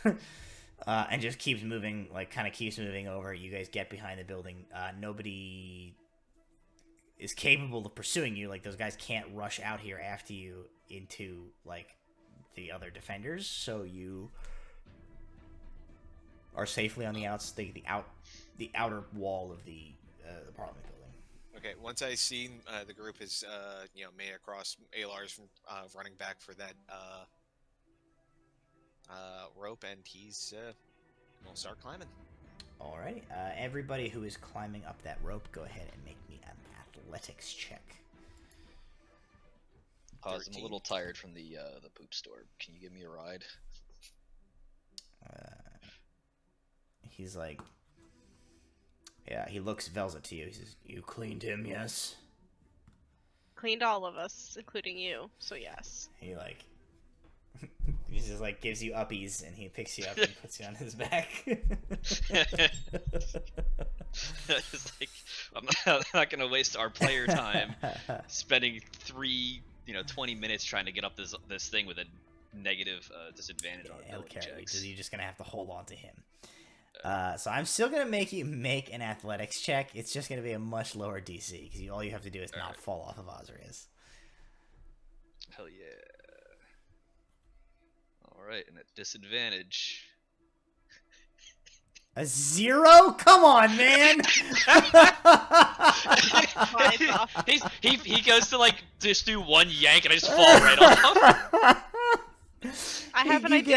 just keeps moving, like kind of keeps moving over. You guys get behind the building. Nobody is capable of pursuing you. Like those guys can't rush out here after you into like the other defenders. So you are safely on the outer wall of the Parliament building. Okay, once I see the group is made across, Alar's running back for that rope, and he's gonna start climbing. Alrighty. Everybody who is climbing up that rope, go ahead and make me an athletics check. Pause. I'm a little tired from the poop store. Can you give me a ride? He's like, yeah, he looks Velza to you. He says, "You cleaned him, yes?" Cleaned all of us, including you. So yes. He like, he just like gives you uppies, and he picks you up and puts you on his back. It's like, I'm not gonna waste our player time spending 20 minutes trying to get up this thing with a negative disadvantage on He'll ability carry you, checks. so you're just gonna have to hold on to him. So I'm still gonna make you make an athletics check. It's just gonna be a much lower DC because all you have to do is not fall off of Osrius. Hell yeah! All right, and at disadvantage. A 0? Come on, man! he goes to like just do one yank and I just fall right off. I have an idea.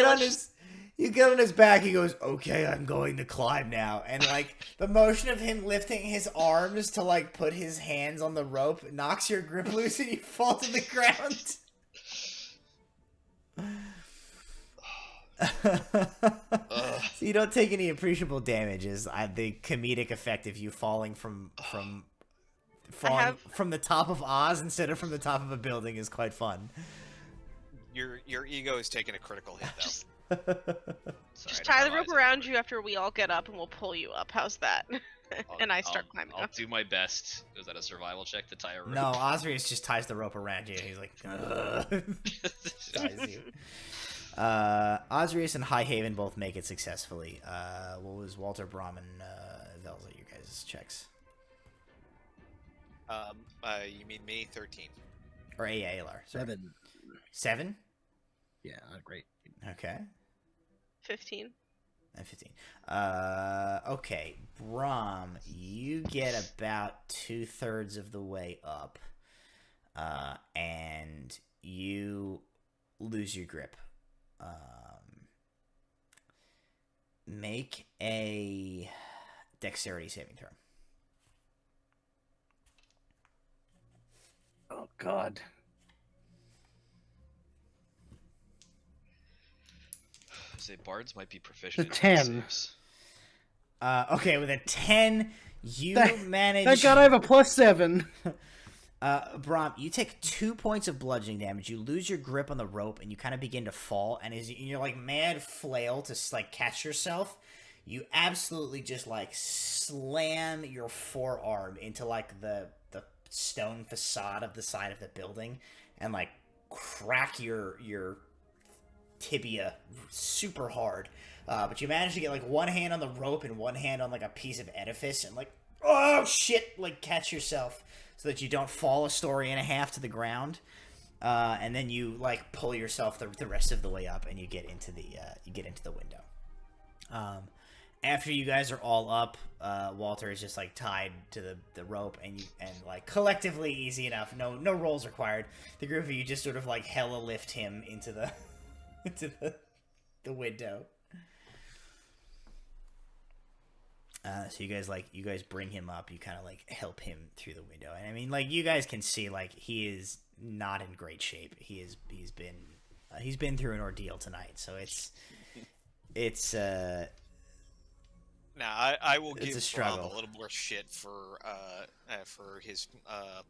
You get on his back, he goes, "Okay, I'm going to climb now." And like the motion of him lifting his arms to like put his hands on the rope knocks your grip loose and you fall to the ground. So you don't take any appreciable damages. The comedic effect of you falling from the top of Oz instead of from the top of a building is quite fun. Your ego is taking a critical hit, though. Just tie the rope around you after we all get up, and we'll pull you up. How's that? And I start climbing I'll up. do my best. Was that a survival check to tie a rope? No, Osrius just ties the rope around you. He's like, ties you. Osrius and Highhaven both make it successfully. What was Walter, Brahm, and Velza, your guys' checks? You mean me? 13. Or Alar. Sorry. 7. 7? Yeah, great. Okay. 15. And 15. Okay. Brahm, you get about 2/3 of the way up. And you lose your grip. Make a dexterity saving throw. Oh, God. Say bards might be proficient. The in 10. saves. Okay, with a 10, you manage... Thank God I have a +7. Brahm, you take 2 points of bludgeoning damage. You lose your grip on the rope, and you kind of begin to fall. And as you're like mad flail to like catch yourself, you absolutely just like slam your forearm into like the stone facade of the side of the building, and like crack your tibia super hard. But you manage to get like one hand on the rope and one hand on like a piece of edifice, and like, oh shit, like catch yourself so that you don't fall a story and a half to the ground. And then you like pull yourself the rest of the way up, and you get into the window. After you guys are all up, Walter is just like tied to the rope, and like collectively easy enough, no rolls required. The group of you just sort of like hella lift him into the into the window. So you guys bring him up. You kind of like help him through the window, and I mean, like, you guys can see like he is not in great shape. He's been through an ordeal tonight, so it's Now, I will It's give a struggle. Brahm a little more shit for his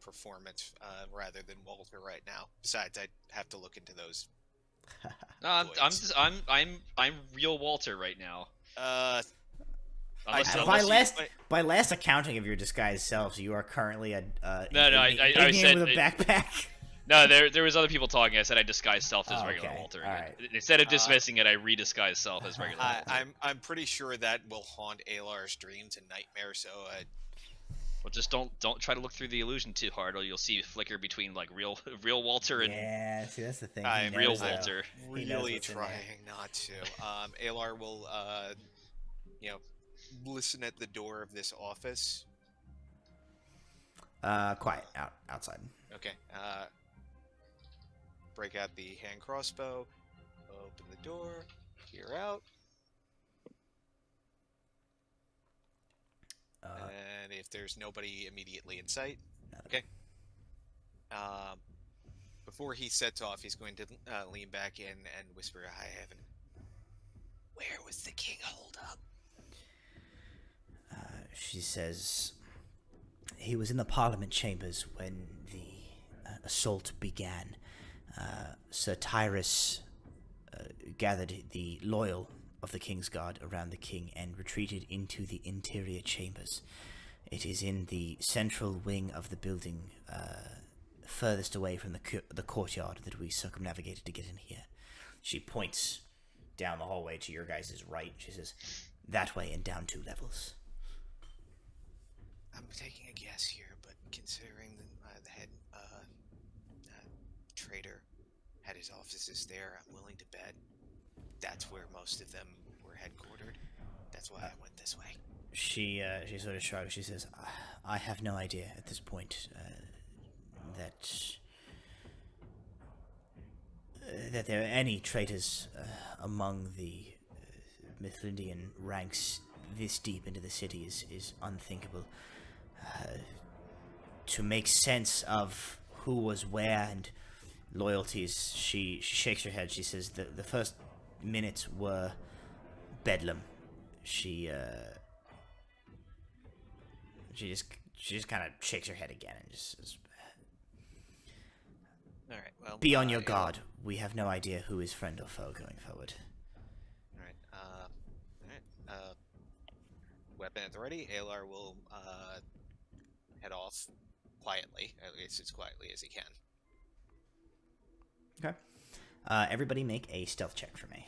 performance rather than Walter right now. Besides, I'd have to look into those. No, Voids. I'm real Walter right now. I So by last accounting of your disguised selves, you are currently a No, I Ignian said with a backpack. No, there was other people talking. I said I disguised self as regular Okay, Walter. alright. Instead of dismissing it, I redisguised self as regular Walter. I'm pretty sure that will haunt Alar's dreams and nightmares. So Well, just don't try to look through the illusion too hard, or you'll see it flicker between like real Walter and Yeah, see that's the thing. I'm He real knows, Walter. He knows really what's in there. trying not to. Alar will listen at the door of this office. Quiet outside. Okay. Break out the hand crossbow. Open the door. Peer out. And if there's nobody immediately in sight, okay. Before he sets off, he's going to lean back in and whisper to High Heaven. Where was the king holed up? She says he was in the Parliament chambers when the assault began. Sir Tyrus gathered the loyal of the King's Guard around the king and retreated into the interior chambers. It is in the central wing of the building, furthest away from the courtyard that we circumnavigated to get in here. She points down the hallway to your guys' right. She says, that way and down 2 levels. I'm taking a guess here, but considering the head trader had his offices there, I'm willing to bet that's where most of them were headquartered. That's why I went this way. She sort of shrugs. She says, I have no idea at this point that there are any traitors among the Mithlindian ranks this deep into the city is unthinkable. To make sense of who was where and loyalties, she shakes her head. She says the first minutes were bedlam. She just kind of shakes her head again and just says, All right. Well, be on your guard. We have no idea who is friend or foe going forward. All right. Weapon at the ready. Alar will head off quietly, at least as quietly as he can. Okay. Everybody make a stealth check for me.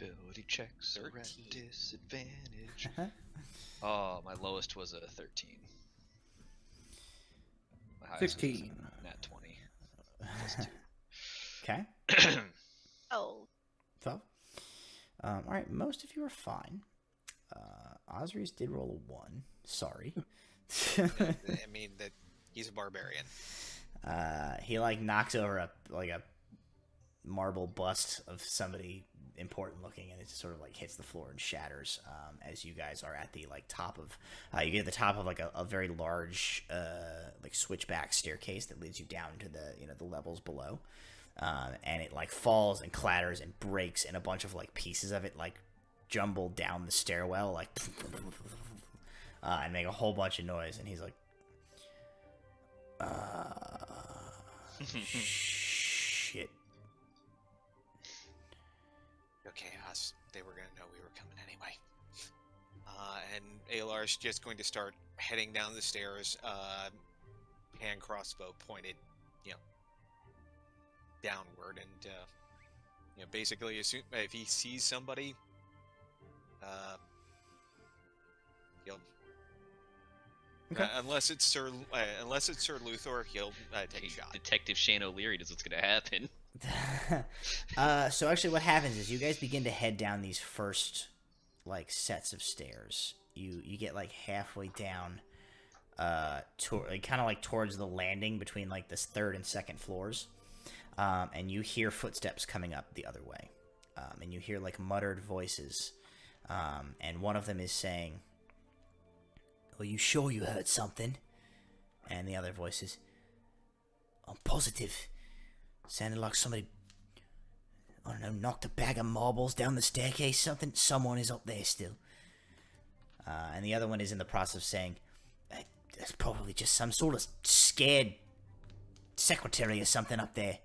Ability checks are at 13. disadvantage. Oh, my lowest was a 13. My highest was 16. a nat 20. Plus 2. Okay. Oh. 12. All right. Most of you are fine. Osrius did roll a 1. Sorry. I mean that he's a barbarian. He knocks over a marble bust of somebody important looking, and it just sort of hits the floor and shatters. As you guys are at the top of, you get at the top of a very large switchback staircase that leads you down to the levels below, and it falls and clatters and breaks, and a bunch of pieces of it jumble down the stairwell and make a whole bunch of noise, and he's like, shit. Okay, us. They were gonna know we were coming anyway. And Alar's just going to start heading down the stairs, hand crossbow pointed, downward, and basically, assume if he sees somebody, he'll. Okay. Unless it's Sir Luthor, he'll take a shot. Detective Shane O'Leary knows what's gonna happen. So actually what happens is you guys begin to head down these first sets of stairs. You get halfway down towards the landing between the 3rd and 2nd floors, and you hear footsteps coming up the other way, and you hear muttered voices, and one of them is saying, "Are you sure you heard something?" And the other voice is, "I'm positive. Sounded like somebody, I don't know, knocked a bag of marbles down the staircase, something. Someone is up there still." And the other one is in the process of saying, "There's probably just some sort of scared secretary or something up there."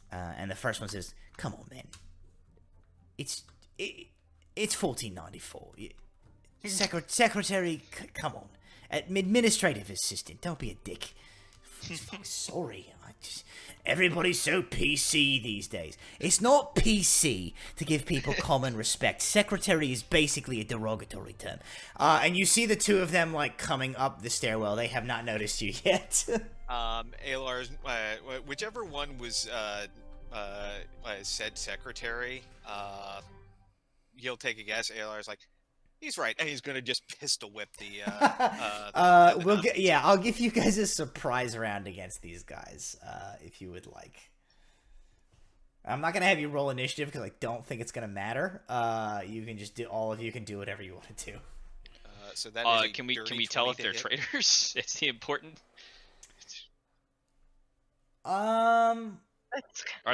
And the first one says, "Come on, man. It's 1494. Secretary, come on. Administrative assistant, don't be a dick. Sorry. Everybody's so PC these days. It's not PC to give people common respect. Secretary is basically a derogatory term. And you see the two of them, like, coming up the stairwell. They have not noticed you yet. Alar's, whichever one was said secretary, he'll take a guess. Alar's like, he's right, and he's gonna just pistol whip the. I'll give you guys a surprise round against these guys, if you would like. I'm not gonna have you roll initiative because I don't think it's gonna matter. You can just do all of you can do whatever you want to do. So that is a can we dirty tell 20 if to they're hit. traitors? It's the important. Are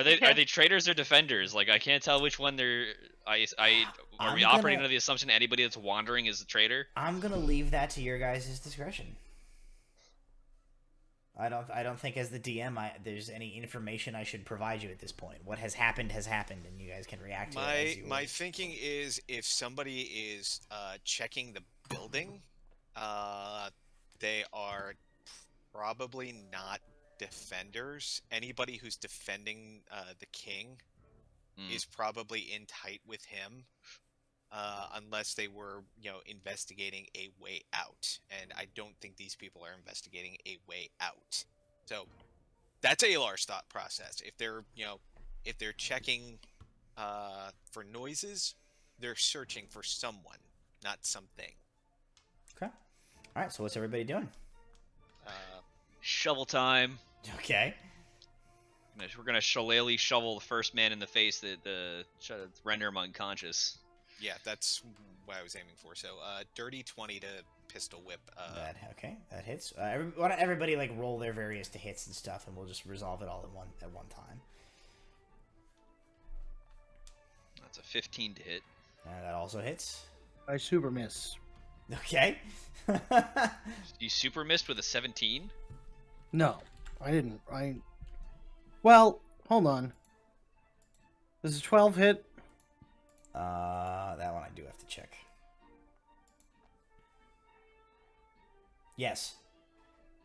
they traitors or defenders? Like, I can't tell which one they're. Are we operating under the assumption anybody that's wandering is a traitor? I'm gonna leave that to your guys' discretion. I don't think as the DM there's any information I should provide you at this point. What has happened, and you guys can react to it as you My will. thinking is if somebody is checking the building, they are probably not defenders. Anybody who's defending the king is probably in tight with him, unless they were, investigating a way out. And I don't think these people are investigating a way out. So that's Alar's thought process. If they're, if they're checking for noises, they're searching for someone, not something. Okay. All right. So what's everybody doing? Shovel time. Okay. We're gonna shillelagh shovel the first man in the face that render him unconscious. Yeah, that's what I was aiming for. So, dirty 20 to pistol whip. That hits. Why don't everybody like roll their various to hits and stuff, and we'll just resolve it all at one time. That's a 15 to hit. That also hits. I super miss. Okay. You super missed with a 17? No, I didn't. Well, hold on. Does a 12 hit? That one I do have to check. Yes.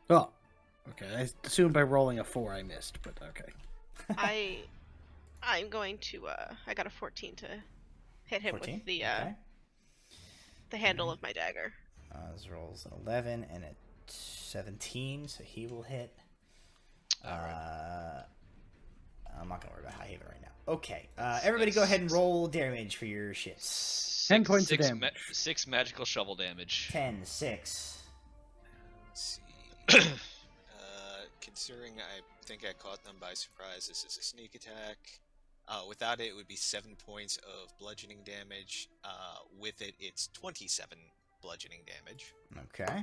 Oh, okay. I assumed by rolling a 4 I missed, but okay. I'm going to I got a 14 to hit him 14? with the Okay. the handle of my dagger. This rolls an 11 and a 17, so he will hit. Alright. I'm not gonna worry about how he hit it right now. Okay. Everybody go ahead and roll damage for your shits. 10 points of damage. 6 magical shovel damage. 10, 6. Let's see. Considering I think I caught them by surprise, this is a sneak attack. Without it, it would be 7 points of bludgeoning damage. With it, it's 27 bludgeoning damage. Okay.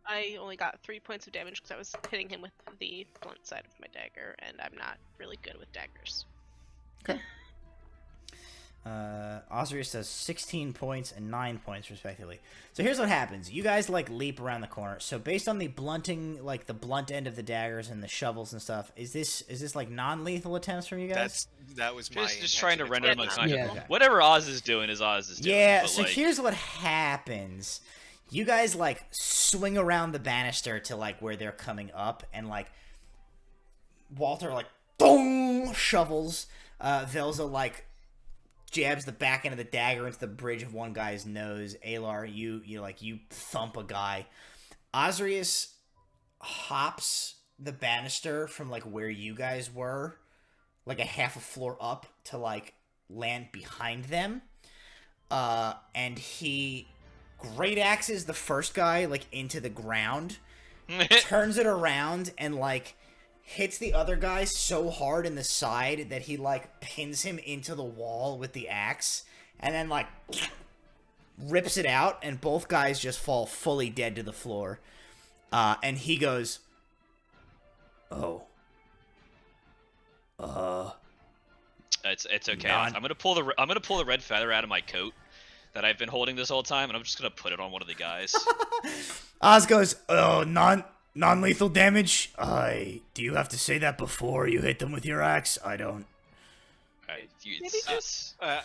I only got 3 points of damage because I was hitting him with the blunt side of my dagger, and I'm not really good with daggers. Okay. Osirius does 16 points and 9 points respectively. So here's what happens. You guys like leap around the corner. So based on the blunting, like the blunt end of the daggers and the shovels and stuff, is this like non-lethal attempts from you guys? That was my Just trying to intention. render him It's unconscious. Yeah. Okay. Whatever Oz is doing is Oz is doing. Yeah, but, so like, here's what happens. You guys, like, swing around the banister to, like, where they're coming up, and, like, Walter, like, boom, shovels. Velza, like, jabs the back end of the dagger into the bridge of one guy's nose. Alar, you thump a guy. Osirius hops the banister from, like, where you guys were, like, a half a floor up to, like, land behind them. And he great axes the first guy, like, into the ground, turns it around, and, like, hits the other guy so hard in the side that he, like, pins him into the wall with the axe, and then, like, rips it out, and both guys just fall fully dead to the floor. And he goes, "Oh. It's okay. Non- I'm gonna pull the red feather out of my coat that I've been holding this whole time, and I'm just gonna put it on one of the guys. Oz goes, "Oh, non-lethal damage? Do you have to say that before you hit them with your axe? I don't."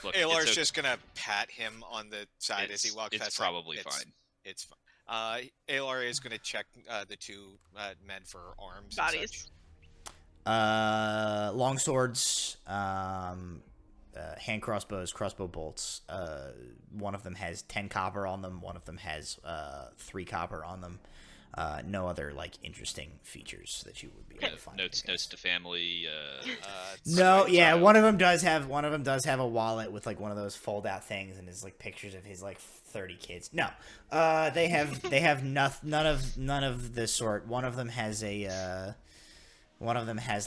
Look, Alar's it's just gonna pat him on the side as he walks past. It's probably fine. It's fine. Alar is gonna check the two men for arms. Bodies. Long swords, hand crossbows, crossbow bolts. One of them has 10 copper on them. One of them has 3 copper on them. No other like interesting features that you would be able to find. Notes to family. No, yeah, one of them does have a wallet with like one of those fold out things, and is like pictures of his like 30 kids. No, they have none of the sort. One of them has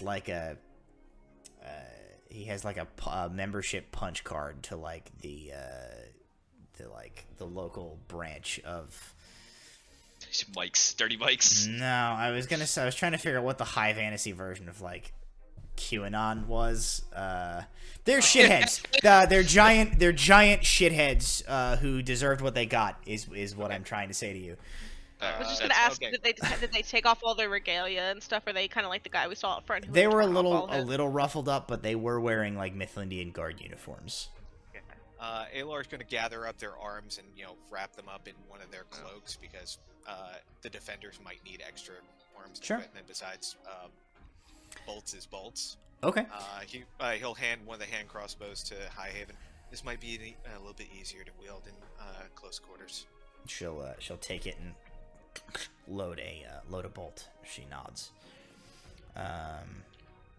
like a. He has like a membership punch card to like the local branch of. Mics, dirty mics. No, I was trying to figure out what the high fantasy version of like QAnon was. They're shitheads. They're giant shitheads who deserved what they got. Is what I'm trying to say to you. I was just gonna ask, did they take off all their regalia and stuff? Or are they kind of like the guy we saw up front? They were a little ruffled up, but they were wearing like Mithlinde guard uniforms. Alar's going to gather up their arms and wrap them up in one of their cloaks because the defenders might need extra arms and equipment besides bolts is bolts. Okay. He'll hand one of the hand crossbows to Highhaven. This might be a little bit easier to wield in close quarters. She'll take it and load a bolt. She nods.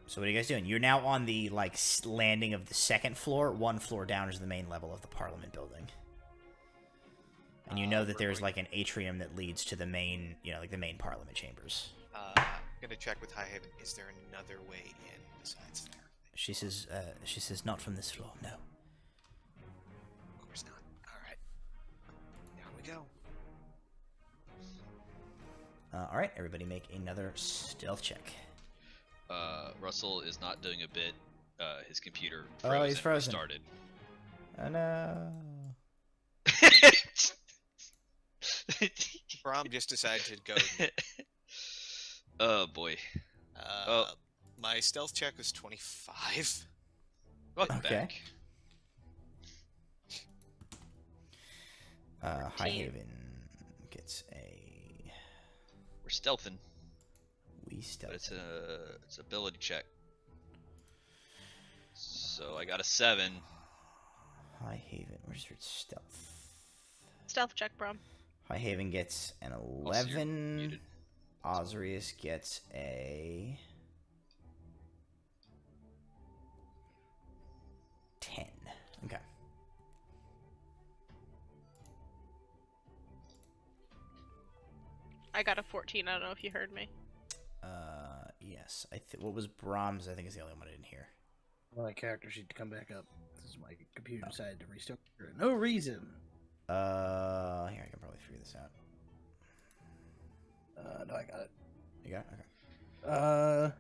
So what are you guys doing? You're now on the landing of the second floor. One floor down is the main level of the Parliament building, and you know that there's like an atrium that leads to the main, the main Parliament chambers. I'm gonna check with Highhaven. Is there another way in besides there? She says not from this floor. No. Of course not. All right. Down we go. All right, everybody, make another stealth check. Russell is not doing a bit. His computer froze. Oh, he's frozen. Started. Oh no. Brom just decided to go. Oh boy. My stealth check was 25. Welcome okay. Back. Highhaven gets a. We're stealthing. But it's a ability check. So I got a 7. Highhaven, where's your stealth? Stealth check, bro. Highhaven gets an 11. Osrius gets a 10. Okay. I got a 14. I don't know if you heard me. Yes. What was Brahms? I think is the only one I didn't hear. My character sheet to come back up. This is my computer decided to restart for no reason. Here, I can probably figure this out. No, I got it. You got it? Okay.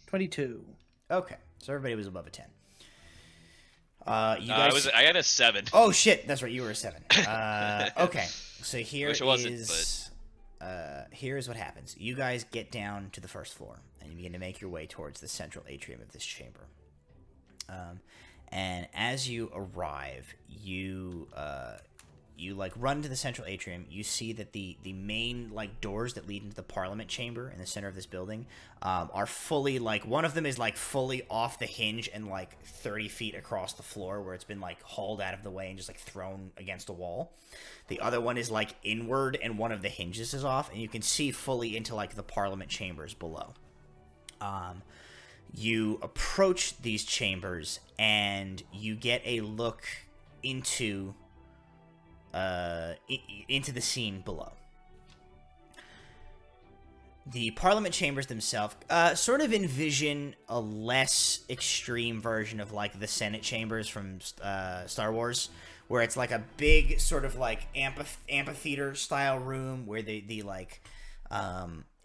22. Okay, so everybody was above a 10. You guys... I had a 7. Oh shit, that's right, you were a 7. Okay, so Wish it wasn't, but... here's what happens. You guys get down to the first floor, and you begin to make your way towards the central atrium of this chamber. And as you arrive, you run to the central atrium. You see that the main doors that lead into the Parliament chamber in the center of this building are fully one of them is fully off the hinge and 30 feet across the floor, where it's been hauled out of the way and just thrown against a wall. The other one is inward, and one of the hinges is off, and you can see fully into the Parliament chambers below. You approach these chambers and you get a look into the scene below. The Parliament chambers themselves sort of envision a less extreme version of the Senate chambers from Star Wars, where it's a big sort of amphitheater style room where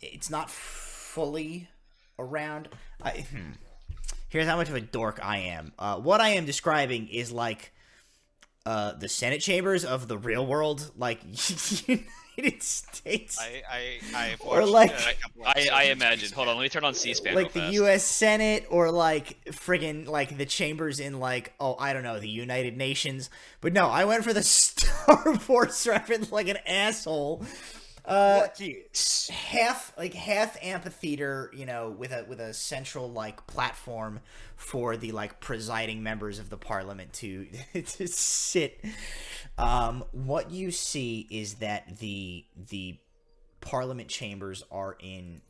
it's not fully around. Here's how much of a dork I am. What I am describing is the Senate chambers of the real world, like United States, I've or watched, like a couple episodes I of imagine. C-SPAN. Hold on, let me turn on C-SPAN like the real fast. U.S. Senate, or like friggin' like the chambers in like, oh, I don't know, the United Nations. But no, I went for the Star Wars reference like an asshole. What is? Half amphitheater, you know, with a central like platform for the like presiding members of the parliament to to sit. What you see is that the parliament chambers are in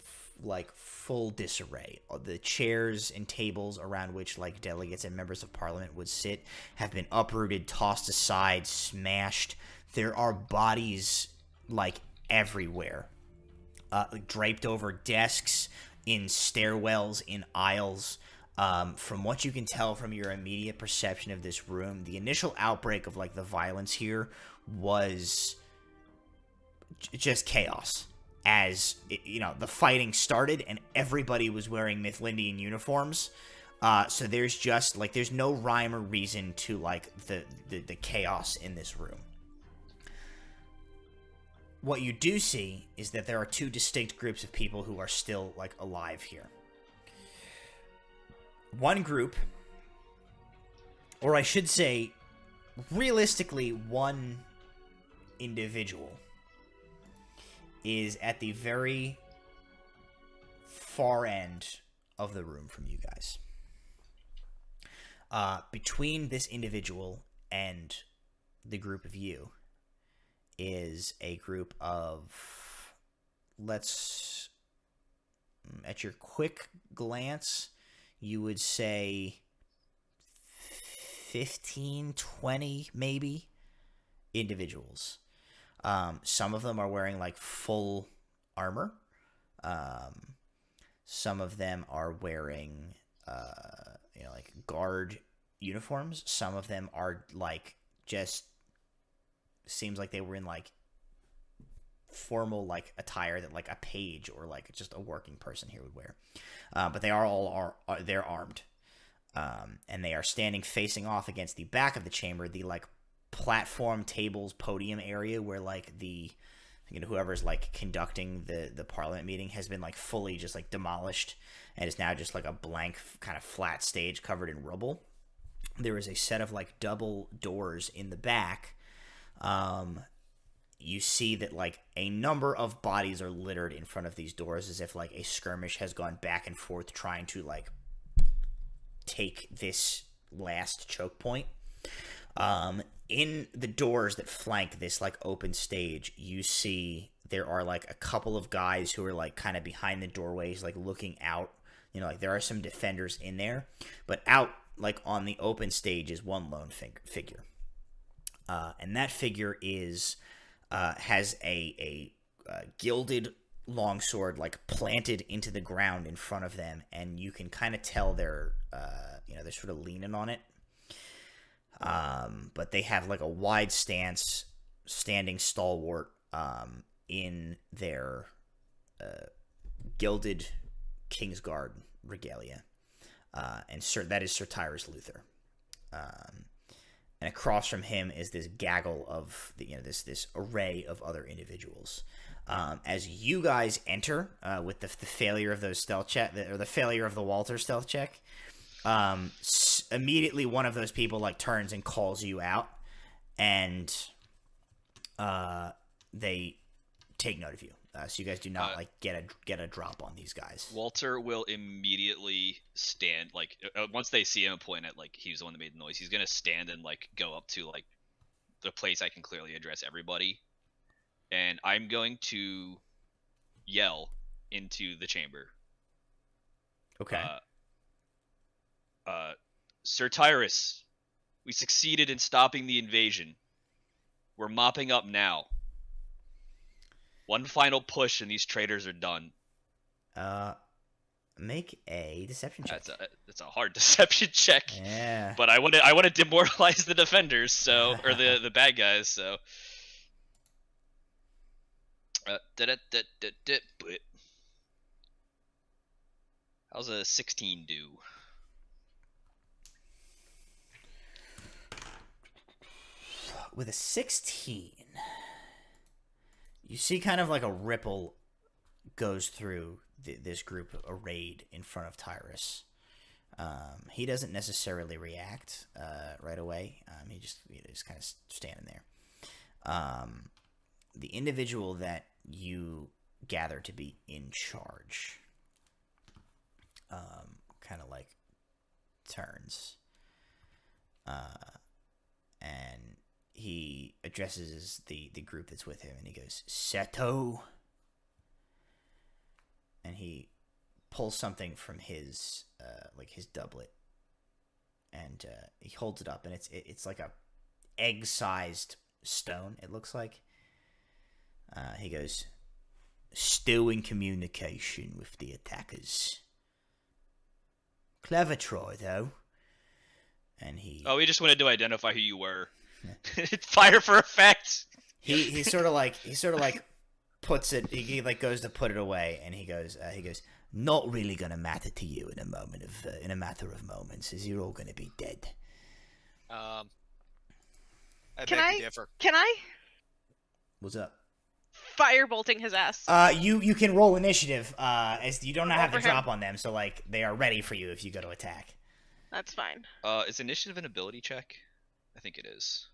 like full disarray. The chairs and tables around which like delegates and members of parliament would sit have been uprooted, tossed aside, smashed. There are bodies like everywhere, draped over desks, in stairwells, in aisles. From what you can tell from your immediate perception of this room, the initial outbreak of like the violence here was just chaos. As you know, the fighting started and everybody was wearing Mithlindian uniforms. So there's just like there's no rhyme or reason to like the chaos in this room. What you do see is that there are two distinct groups of people who are still, like, alive here. One group, or I should say, realistically, one individual, is at the very far end of the room from you guys. Between this individual and the group of you is a group of, let's, at your quick glance, you would say 15, 20 maybe individuals. Some of them are wearing like full armor. Some of them are wearing, like guard uniforms. Some of them are like just seems like they were in like formal like attire that like a page or like just a working person here would wear. But they are they're armed. And they are standing facing off against the back of the chamber, the like platform, tables, podium area where like the, you know, whoever's like conducting the parliament meeting has been like fully just like demolished and is now just like a blank kind of flat stage covered in rubble. There is a set of like double doors in the back. You see that like a number of bodies are littered in front of these doors as if like a skirmish has gone back and forth trying to like take this last choke point. In the doors that flank this like open stage, you see there are like a couple of guys who are like kind of behind the doorways, like looking out. You know, like there are some defenders in there, but out like on the open stage is one lone figure. And that figure is has a gilded longsword like planted into the ground in front of them, and you can kind of tell they're they're sort of leaning on it. But they have like a wide stance, standing stalwart in their gilded Kingsguard regalia, and that is Sir Tyrus Luther. And across from him is this gaggle of this array of other individuals. As you guys enter, with the failure of those stealth check, or the failure of the Walter stealth check, immediately one of those people like turns and calls you out, and they take note of you. So you guys do not like get a drop on these guys. Walter will immediately stand, like once they see him point at like he's the one that made the noise, he's gonna stand and like go up to like the place I can clearly address everybody, and I'm going to yell into the chamber. Okay. Sir Tyrus, we succeeded in stopping the invasion. We're mopping up now. One final push and these traitors are done. Make a deception check. That's a hard deception check. Yeah. But I want to demoralize the defenders, so or the bad guys, so. How's a 16 do? With a 16, you see kind of like a ripple goes through this group arrayed in front of Tyrus. He doesn't necessarily react right away. He's kind of standing there. The individual that you gather to be in charge kind of like turns and he addresses the group that's with him, and he goes, Seto. And he pulls something from his his doublet, and he holds it up, and it's like a egg-sized stone, it looks like. He goes, still in communication with the attackers. Clever try, though. And he... Oh, we just wanted to identify who you were. Fire for effect! He sort of like puts it, he like goes to put it away, and he goes, not really gonna matter to you in a matter of moments, as you're all gonna be dead. I beg Can to I? differ. Can I? What's up? Firebolting his ass. You can roll initiative, as you don't have to Over him. drop on them, so like they are ready for you if you go to attack. That's fine. Is initiative an ability check? I think it is.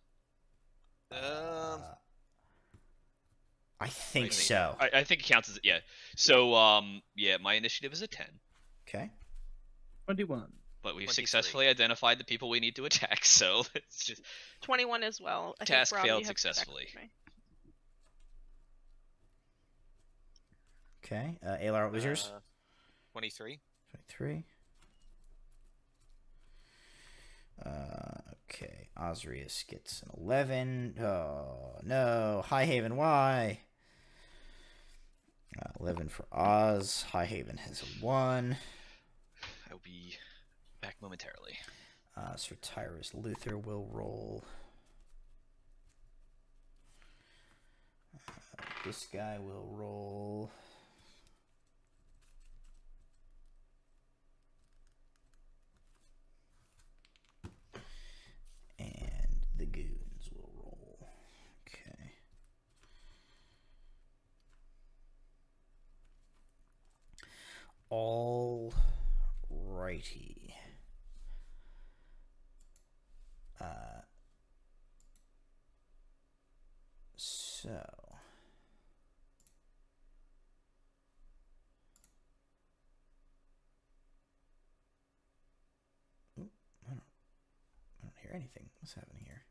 I think so. I think it counts as yeah. So yeah, my initiative is a 10. Okay. 21. But we've 23. successfully identified the people we need to attack, so it's just 21 as well. I Task think, Rob, failed you have successfully. protect me. Okay. Alar, what was yours? 23. 23. Okay. Osrius gets an 11. Oh, no. Highhaven, why? 11 for Oz. Highhaven has a 1. I'll be back momentarily. Sir Tyrus Luther will roll. This guy will roll. And the goons will roll. Okay. All righty. So Oop, I don't hear anything. What's happening here?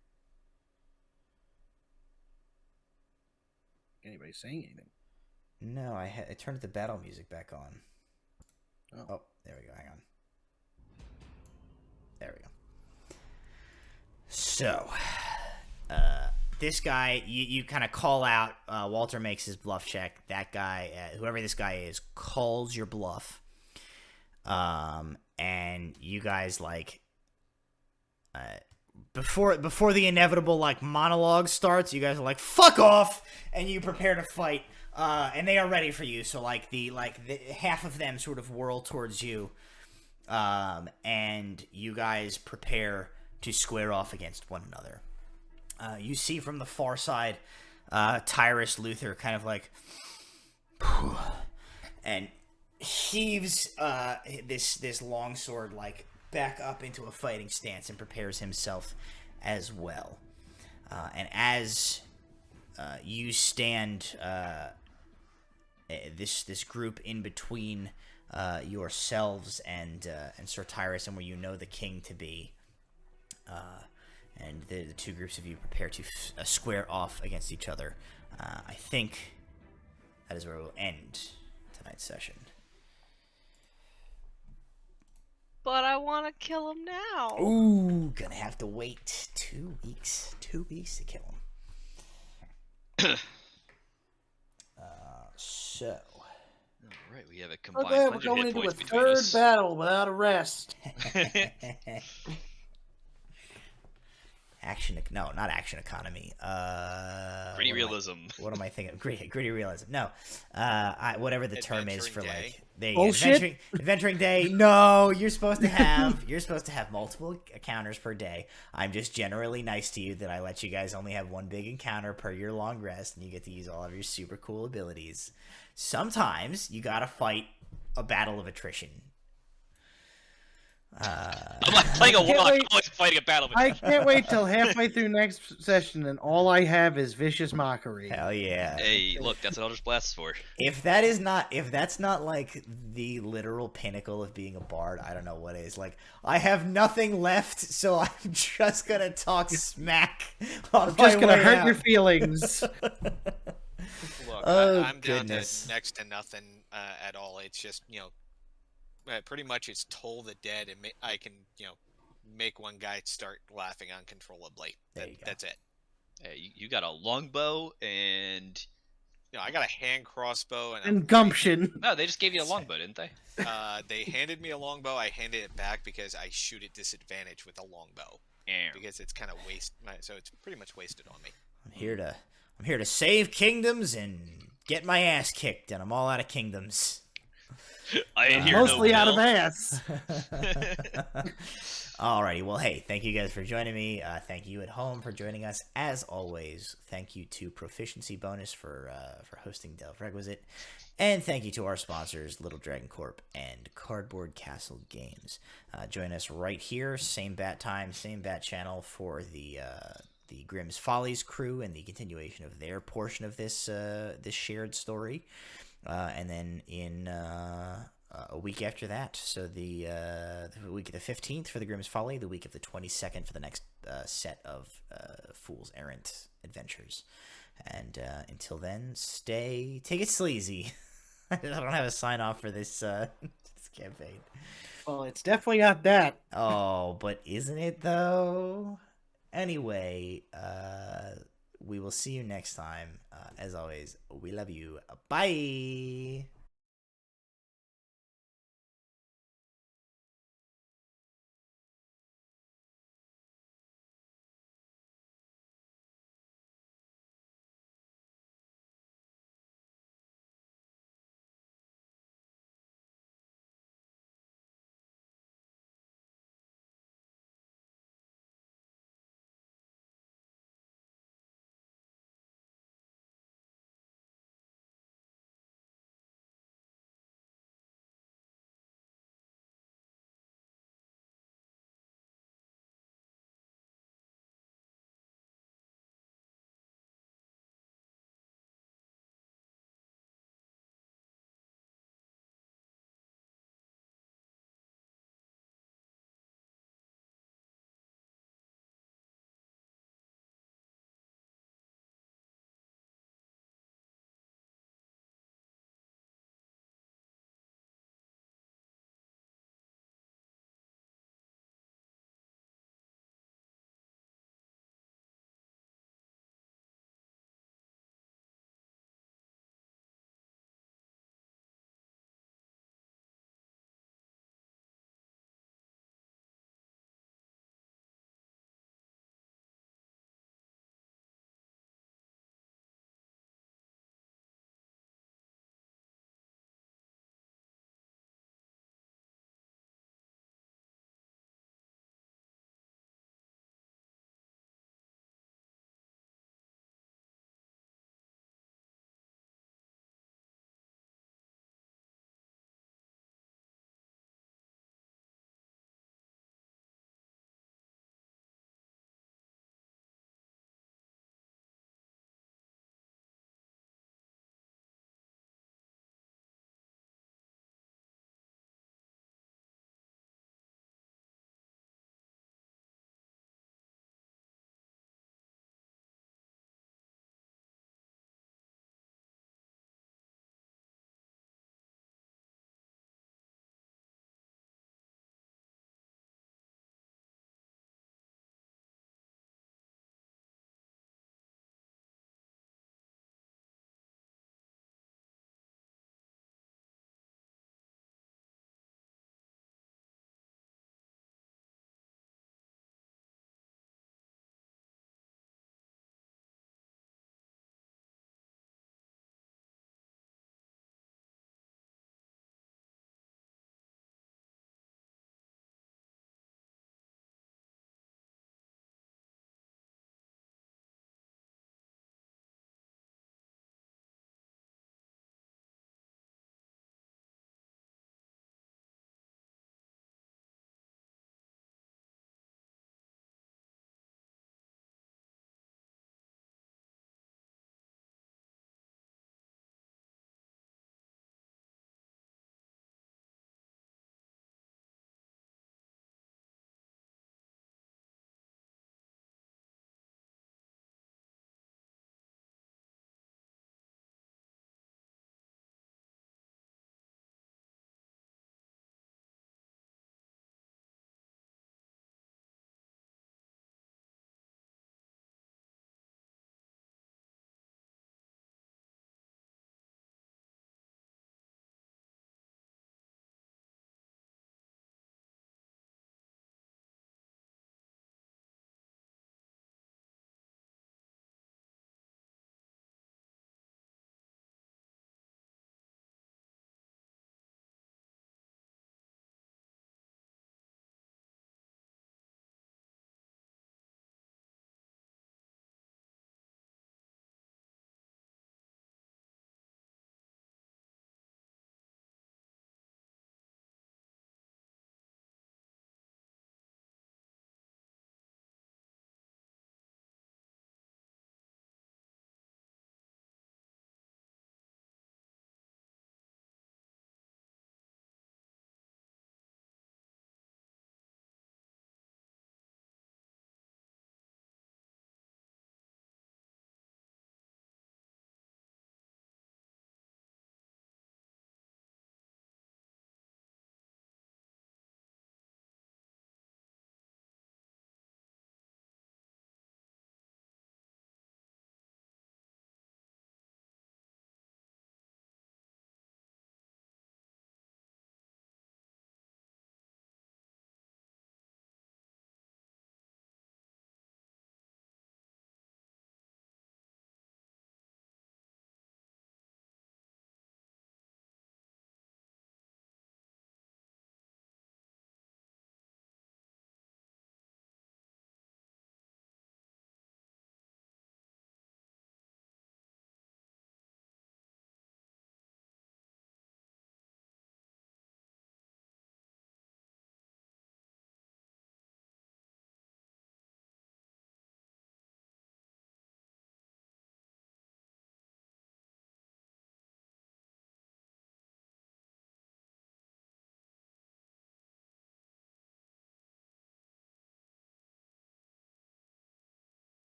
Anybody saying anything? No, I turned the battle music back on. Oh. There we go. Hang on. There we go. So, this guy, you kind of call out. Walter makes his bluff check. That guy, whoever this guy is, calls your bluff. And you guys like, before the inevitable like monologue starts, you guys are like, "Fuck off!" and you prepare to fight. And they are ready for you. So like the half of them sort of whirl towards you, and you guys prepare to square off against one another. You see from the far side, Tyrus Luther kind of like, and heaves this longsword like back up into a fighting stance and prepares himself as well. And as you stand this group in between yourselves and Sir Tyrus, and where you know the king to be, and the two groups of you prepare to square off against each other. I think that is where we'll end tonight's session. But I want to kill him now. Ooh, gonna have to wait 2 weeks. 2 weeks to kill him. So. All right, we have a combined Okay, we're 100 going hit into a points between third us. battle without a rest. No, not action economy. Gritty realism. What am I thinking? Gritty realism. No, whatever the term is for Adventuring like Bullshit? adventuring day. No, you're supposed to have multiple encounters per day. I'm just generally nice to you that I let you guys only have one big encounter per your long rest, and you get to use all of your super cool abilities. Sometimes you gotta fight a battle of attrition. I'm like playing a can't walk, wait. always fighting a battle. I can't wait till halfway through next session and all I have is vicious mockery. Hell yeah! Hey, look, that's what Eldritch Blast is for. If that's not like the literal pinnacle of being a bard, I don't know what is. Like, I have nothing left, so I'm just gonna talk smack. I'm just gonna hurt your feelings. Look, Oh, I'm down goodness. to next to nothing at all. It's just, pretty much it's Toll the Dead, and I can, make one guy start laughing uncontrollably. There you go. That's it. Hey, you got a longbow and I got a hand crossbow And gumption. no, they just gave you a longbow, didn't they? They handed me a longbow. I handed it back because I shoot at disadvantage with a longbow because it's kind of so it's pretty much wasted on me. I'm here to save kingdoms and get my ass kicked, and I'm all out of kingdoms. I ain't here Mostly no out of bill. ass. Alrighty, well, hey, thank you guys for joining me. Thank you at home for joining us. As always, thank you to Proficiency Bonus for hosting Delve Requisite, and thank you to our sponsors, Little Dragon Corp and Cardboard Castle Games. Join us right here, same bat time, same bat channel for the Grimm's Follies crew and the continuation of their portion of this shared story. And then in a week after that, so the week of the 15th for the Grimm's Folly, the week of the 22nd for the next set of Fools Errant adventures. And until then, take it sleazy. I don't have a sign off for this campaign. Well, it's definitely not that. Oh, but isn't it though? Anyway, we will see you next time. As always, we love you. Bye.